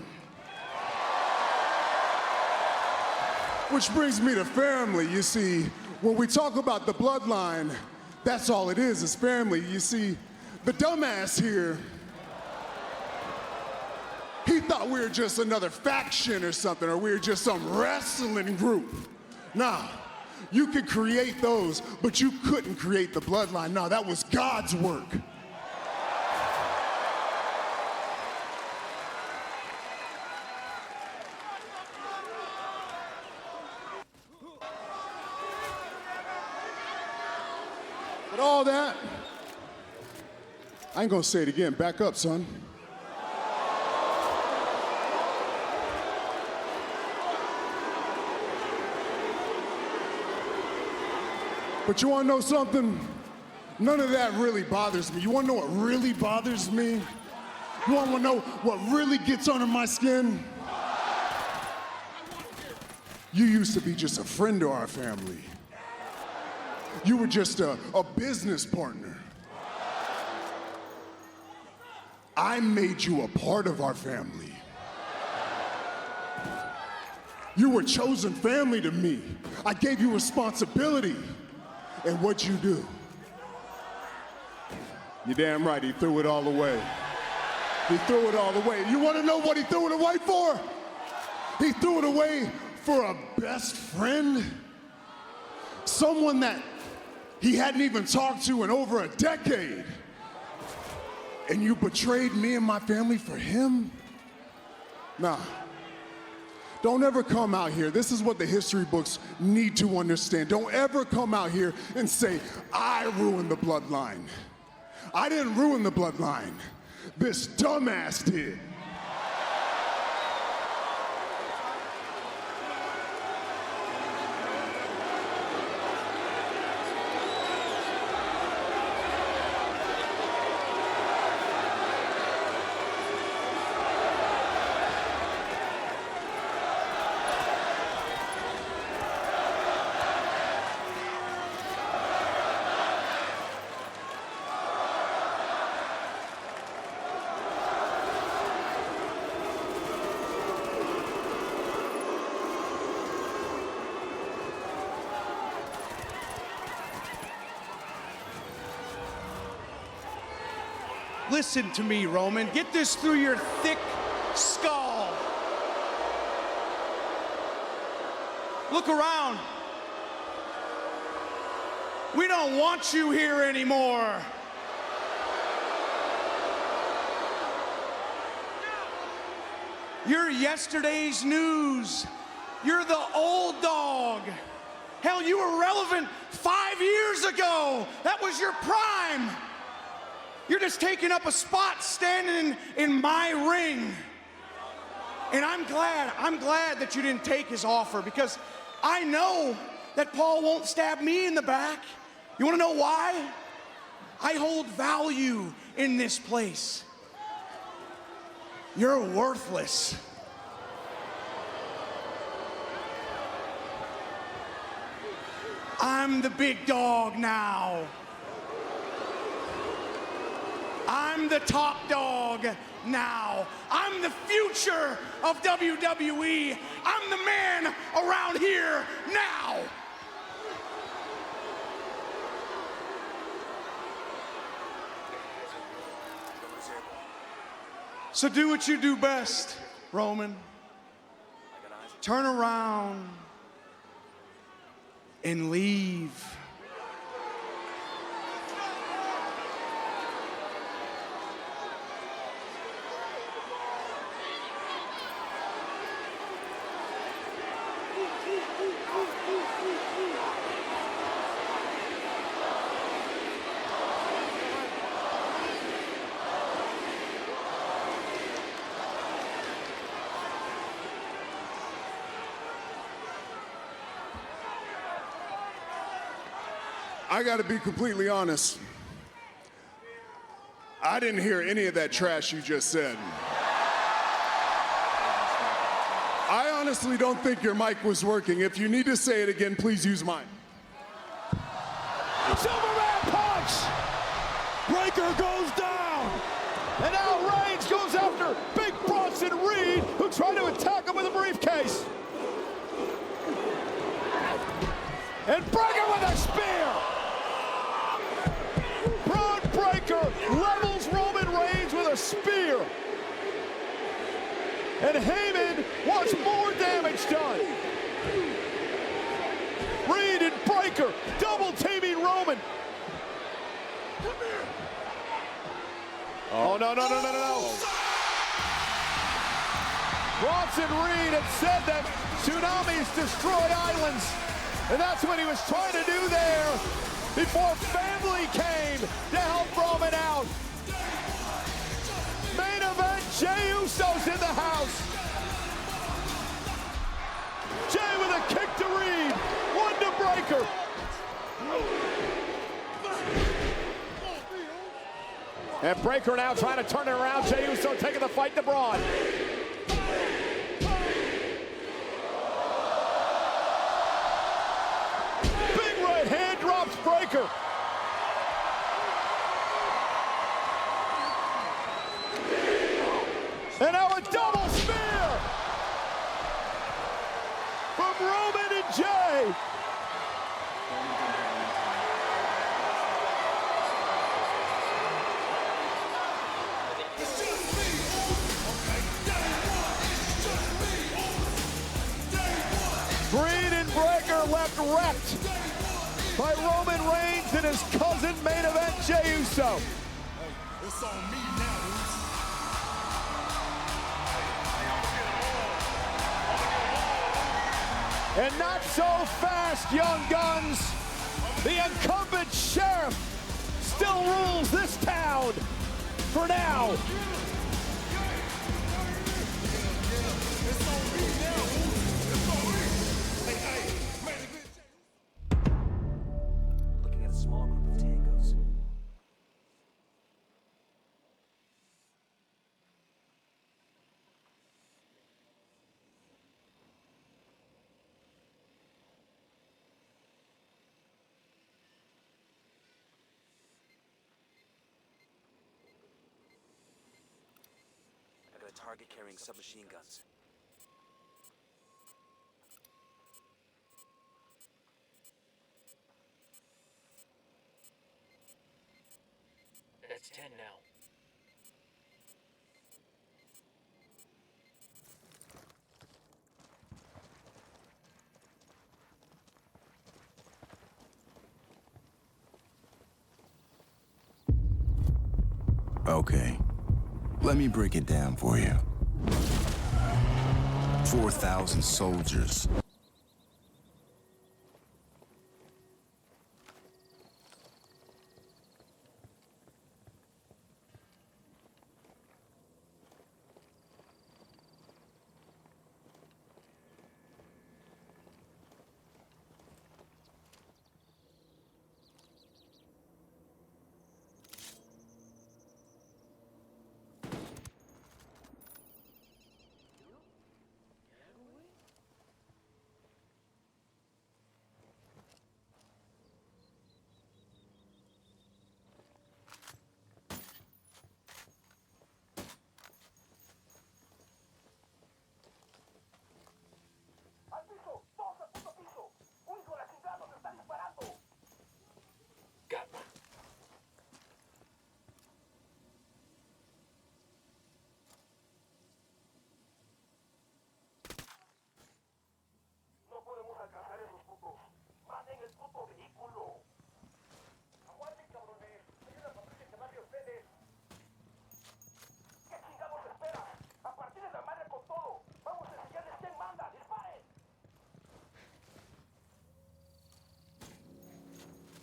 Which brings me to family. You see, when we talk about the bloodline, that's all it is family. You see, the dumbass here, he thought we were just another faction or something, or we were just some wrestling group. Nah, you could create those, but you couldn't create the bloodline. No, that was God's work. But all that, I ain't gonna say it again. Back up, son. But you wanna know something? None of that really bothers me. You wanna know what really bothers me? You wanna know what really gets under my skin? You used to be just a friend to our family. You were just a business partner. I made you a part of our family. You were chosen family to me. I gave you responsibility. And what'd you do? You're damn right, he threw it all away. He threw it all away. You wanna know what he threw it away for? He threw it away for a best friend? Someone that he hadn't even talked to in over a decade. And you betrayed me and my family for him? Nah. Don't ever come out here. This is what the history books need to understand. Don't ever come out here and say, I ruined the bloodline. I didn't ruin the bloodline. This dumbass did. Listen to me, Roman. Get this through your thick skull. Look around. We don't want you here anymore. You're yesterday's news. You're the old dog. Hell, you were relevant 5 years ago. That was your prime. You're just taking up a spot standing in my ring. And I'm glad that you didn't take his offer, because I know that Paul won't stab me in the back. You wanna know why? I hold value in this place. You're worthless. I'm the big dog now. I'm the top dog now. I'm the future of WWE. I'm the man around here now. So do what you do best, Roman. Turn around and leave. I gotta be completely honest. I didn't hear any of that trash you just said. I honestly don't think your mic was working. If you need to say it again, please use mine. Superman punch! Breaker goes down! And now Reigns goes after Big Bronson Reed, who tried to attack him with a briefcase. And Breaker with a spear! Breaker levels Roman Reigns with a spear. And Heyman wants more damage done. Reed and Breaker double teaming Roman. Oh, no. Bronson Reed had said that tsunamis destroy islands. And that's what he was trying to do there before family came to help Roman out. Main event, Jey Uso's in the house. Jey with a kick to Reed, one to Breaker. And Breaker now trying to turn it around. Jey Uso taking the fight to Braun. Big right hand drops Breaker. And now a double spear from Roman and Jey. Green and Breaker left wrecked by Roman Reigns and his cousin main event Jey Uso. It's on me now. And not so fast, young guns. The incumbent sheriff still rules this town for now. Looking at a small group of tangos. I got a target carrying submachine guns. That's 10 now. Okay. Let me break it down for you. 4,000 soldiers.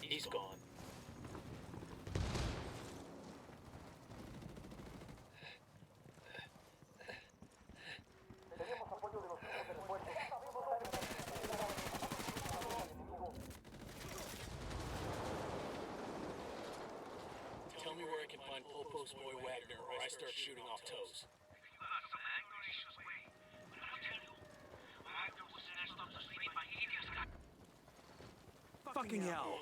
He's gone. Tell me where I can find Popo's boy Wagner, or I start shooting off toes. Fucking hell.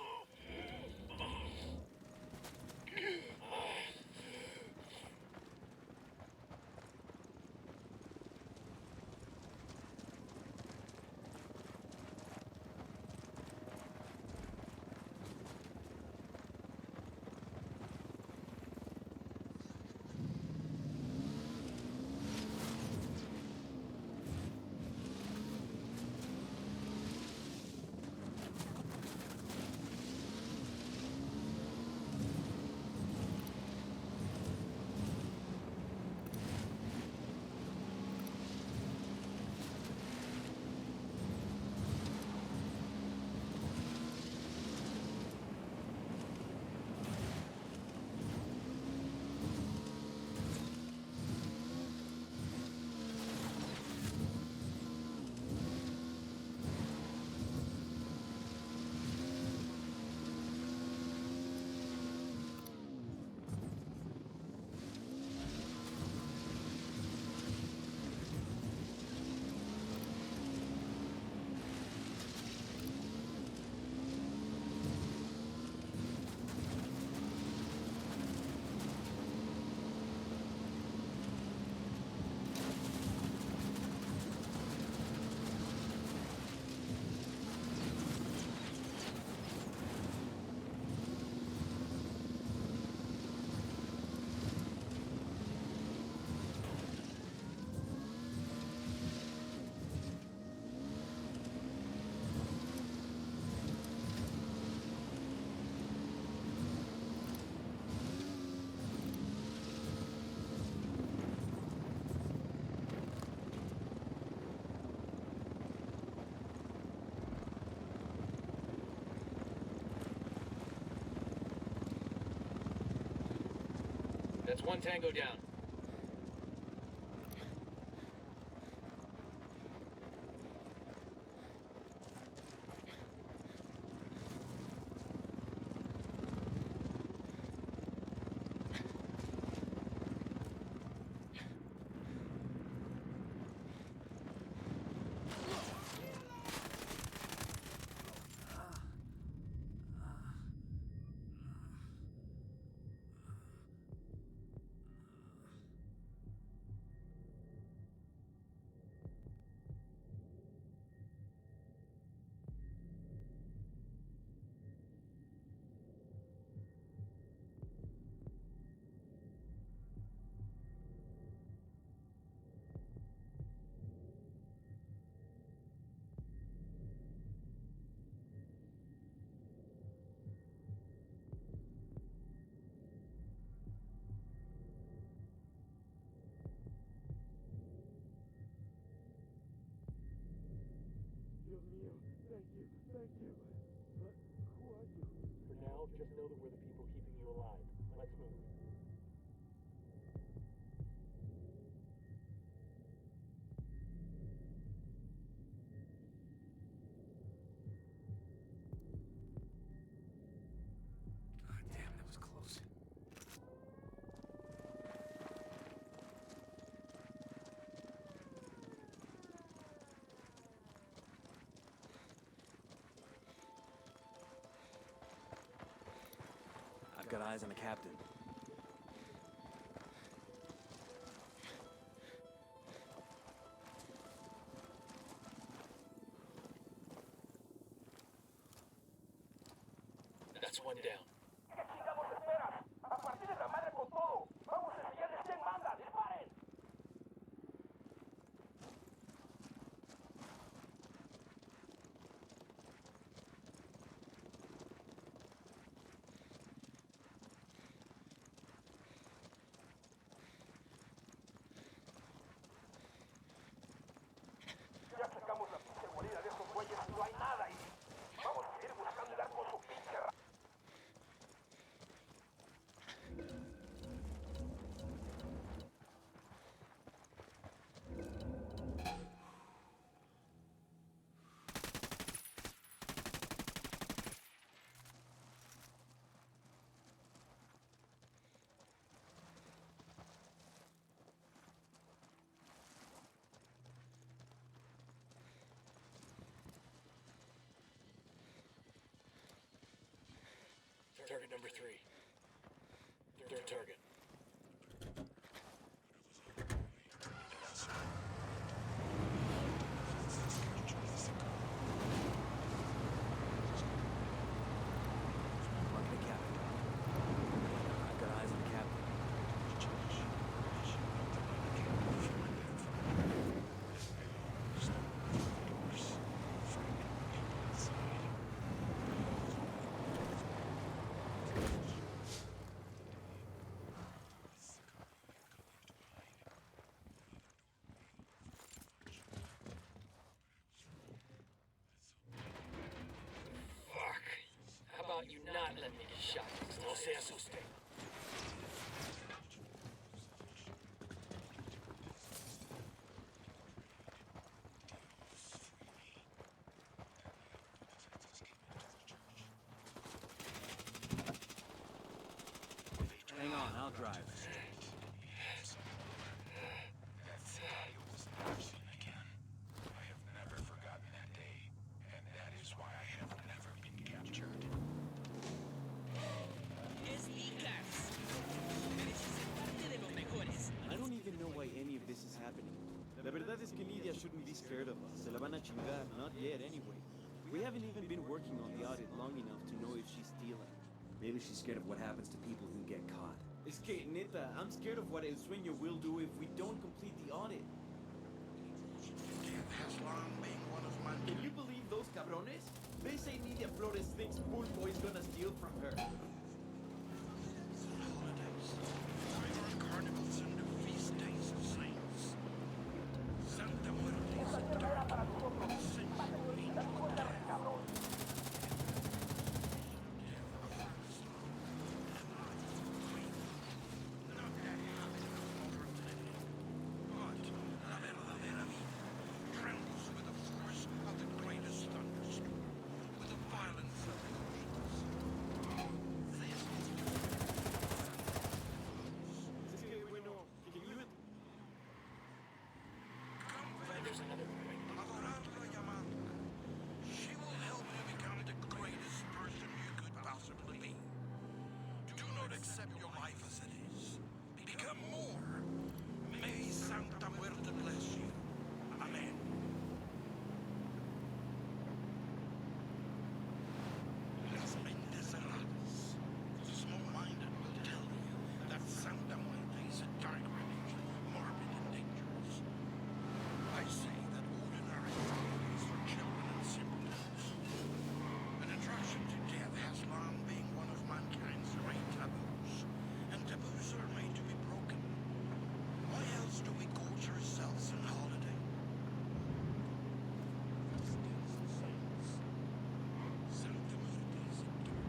That's one tango down. I've got eyes on the captain. That's one down. Ya sacamos la pinche guarida de esos güeyes y no hay nada ahí. Vamos a seguir buscando y dar con su pinche Target number 3. Third target. Mark the captain. I've got eyes on the captain. Fuck. How about you not let me get shot? No se asuste. Hang on, I'll drive. That's it. It was action again. I have never forgotten that day, and that is why I have never been captured. I don't even know why any of this is happening. La verdad es que Lydia shouldn't be scared of us. Se la van a chingar, not yet anyway. We haven't even been working on the audit long enough to know if she's stealing. Maybe she's scared of what happens to people who get caught. Es que, neta, I'm scared of what El Sueño will do if we don't complete the audit. Death has long been one of my... Can you believe those cabrones? They say Nidia Flores thinks Pulpo is gonna steal from her. Holidays. Vibrant carnivals and the feast days of saints. Santa Muerte is a dark, sinful angel of death. She will help you become the greatest person you could possibly be. Do not accept your life as it is. Become more. May Santa Muerte bless you. Amen. Las mentes cerradas. The small-minded will tell you that Santa Muerte is a dark religion, morbid and dangerous. I say that ordinary is for children and simpletons. An attraction to death has long been one of mankind's great taboos, and taboos are made to be broken. Why else do we gorge ourselves on holiday? Santa Muerte is a dark,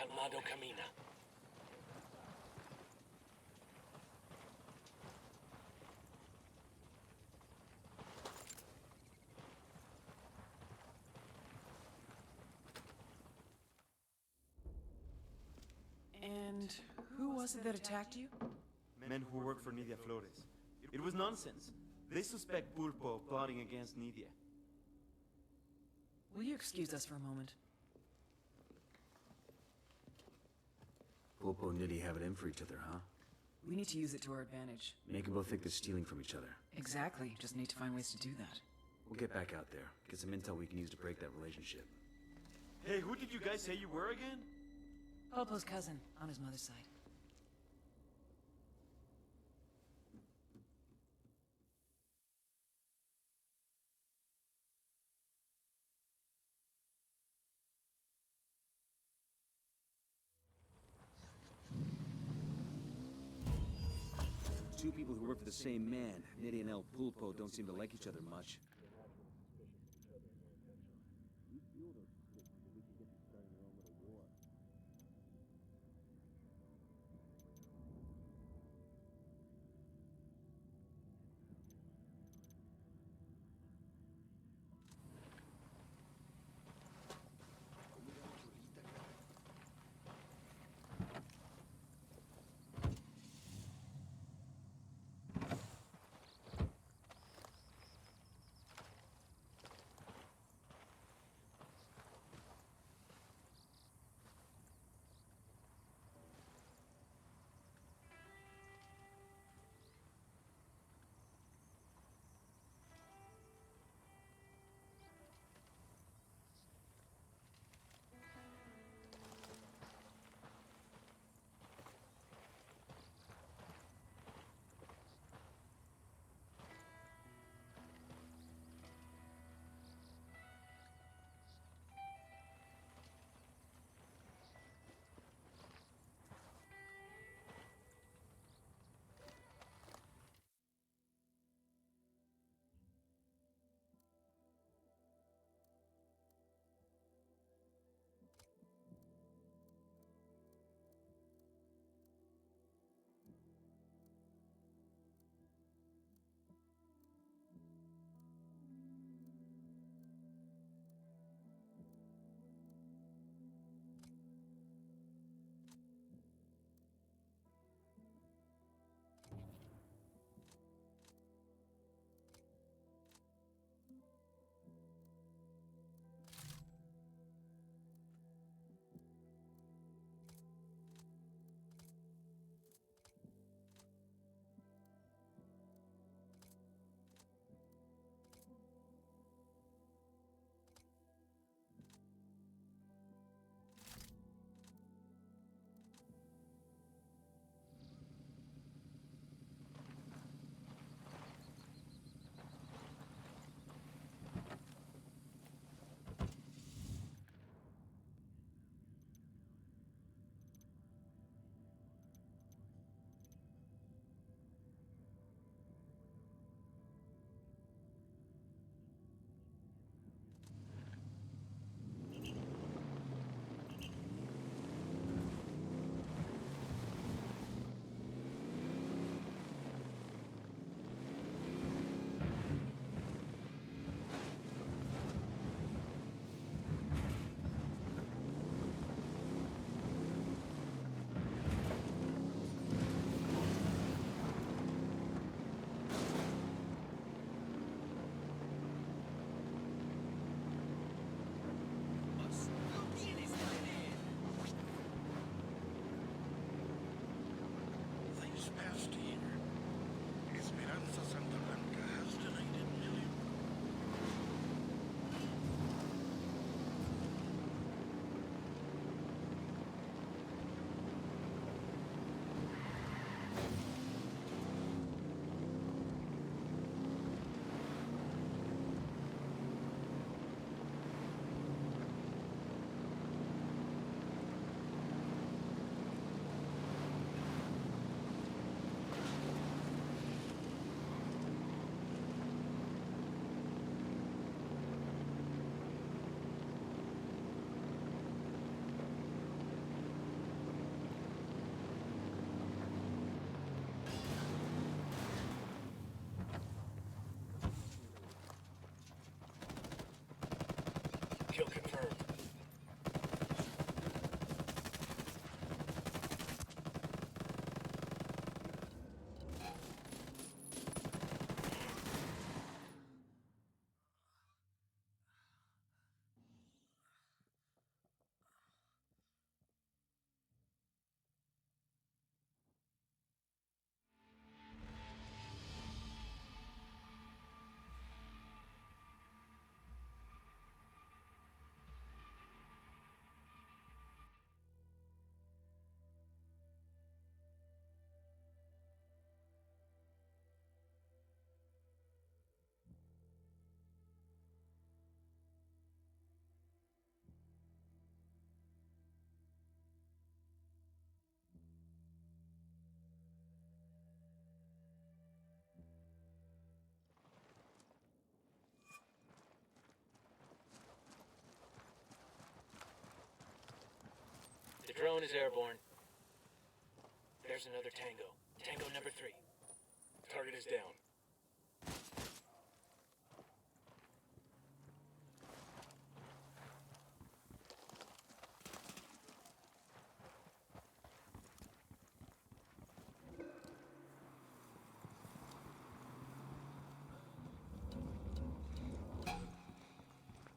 Calmado camina. And who was it that attacked you? Men who work for Nidia Flores. It was nonsense. They suspect Pulpo of plotting against Nidia. Will you excuse us for a moment? Pulpo and Nidia have it in for each other, huh? We need to use it to our advantage. Make them both think they're stealing from each other. Exactly. Just need to find ways to do that. We'll get back out there, get some intel we can use to break that relationship. Hey, who did you guys say you were again? Pulpo's cousin, on his mother's side. Two people who work for the same man. Nidia and El Pulpo don't seem to like each other much. Kill confirmed. Drone is airborne. There's another Tango. Tango number 3. Target is down.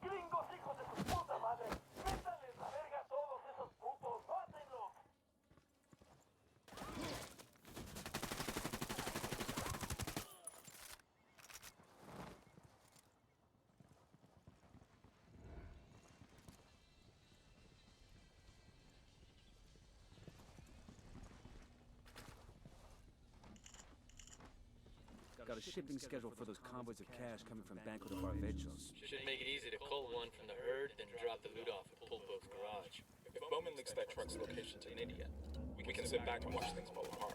Gringos, hijos de su puta madre. Métanles la verga a todos esos putos. ¡Mátenlos! Got a shipping schedule for those convoys of cash coming from Banco de Barbechos. Should make it easy to cull one from the herd, then drop the loot off at Pulpo's garage. If Bowman leaks that truck's location to an idiot, we can sit back and watch things fall apart.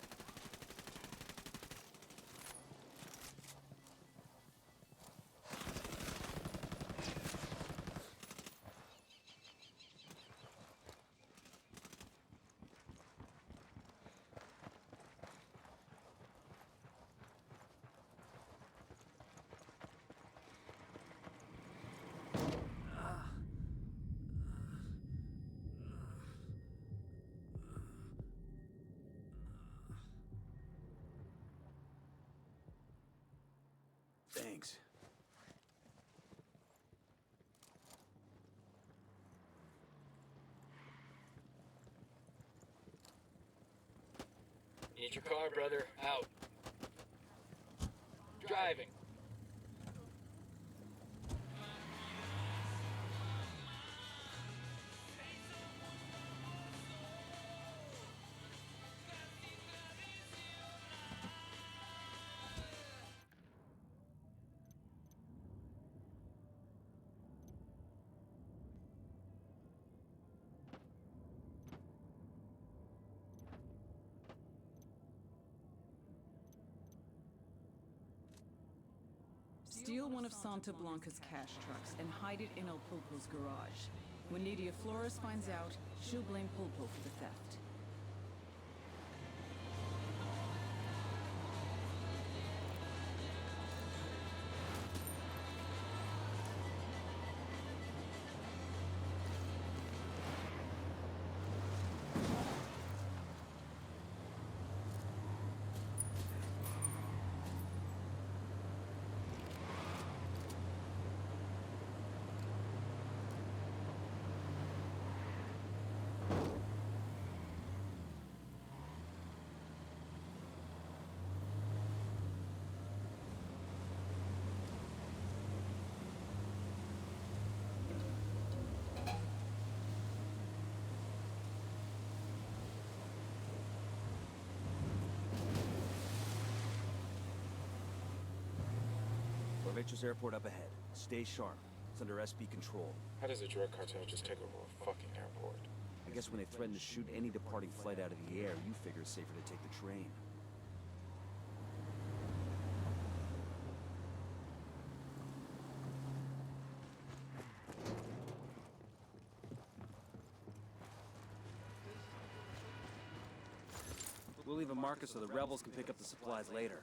Thanks. Need your car, brother. Out. Driving. Steal one of Santa Blanca's cash trucks and hide it in El Pulpo's garage. When Nidia Flores finds out, she'll blame Pulpo for the theft. Barbechos Airport up ahead. Stay sharp. It's under SB control. How does a drug cartel just take over a fucking airport? I guess when they threaten to shoot any departing flight out of the air, you figure it's safer to take the train. We'll leave a marker so the rebels can pick up the supplies later.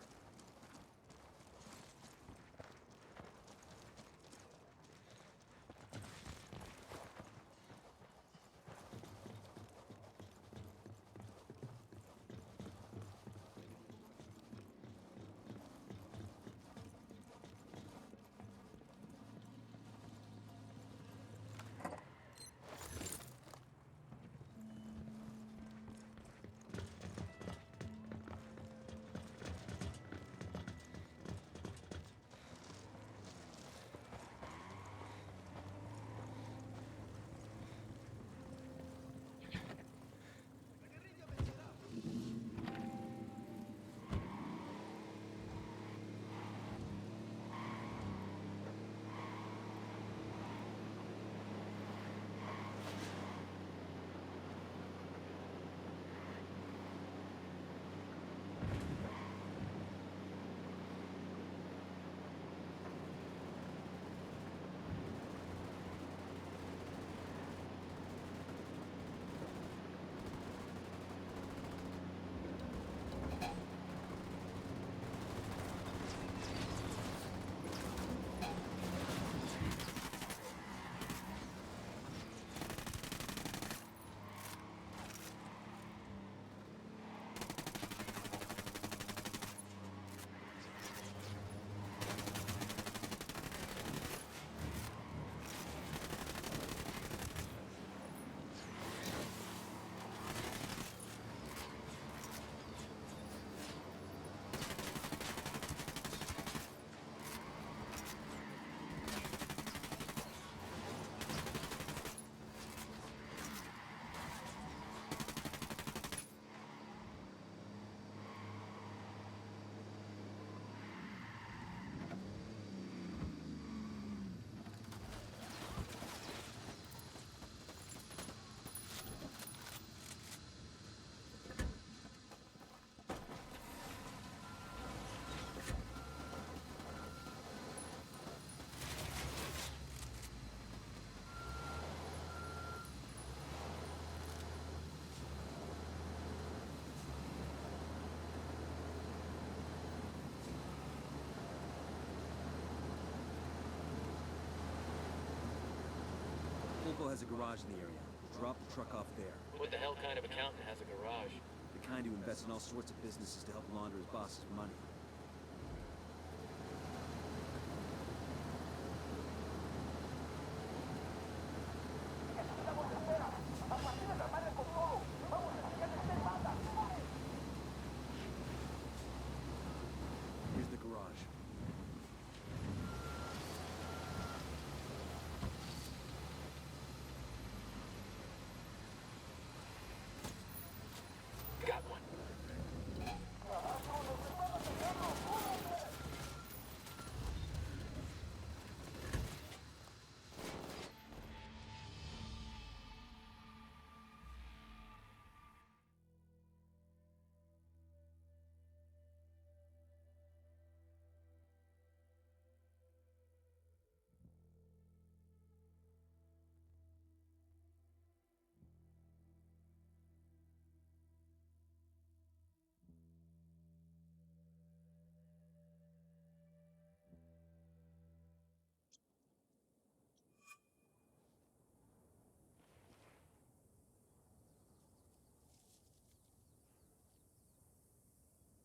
Santo has a garage in the area. Drop the truck off there. What the hell kind of accountant has a garage? The kind who invests in all sorts of businesses to help launder his boss's money.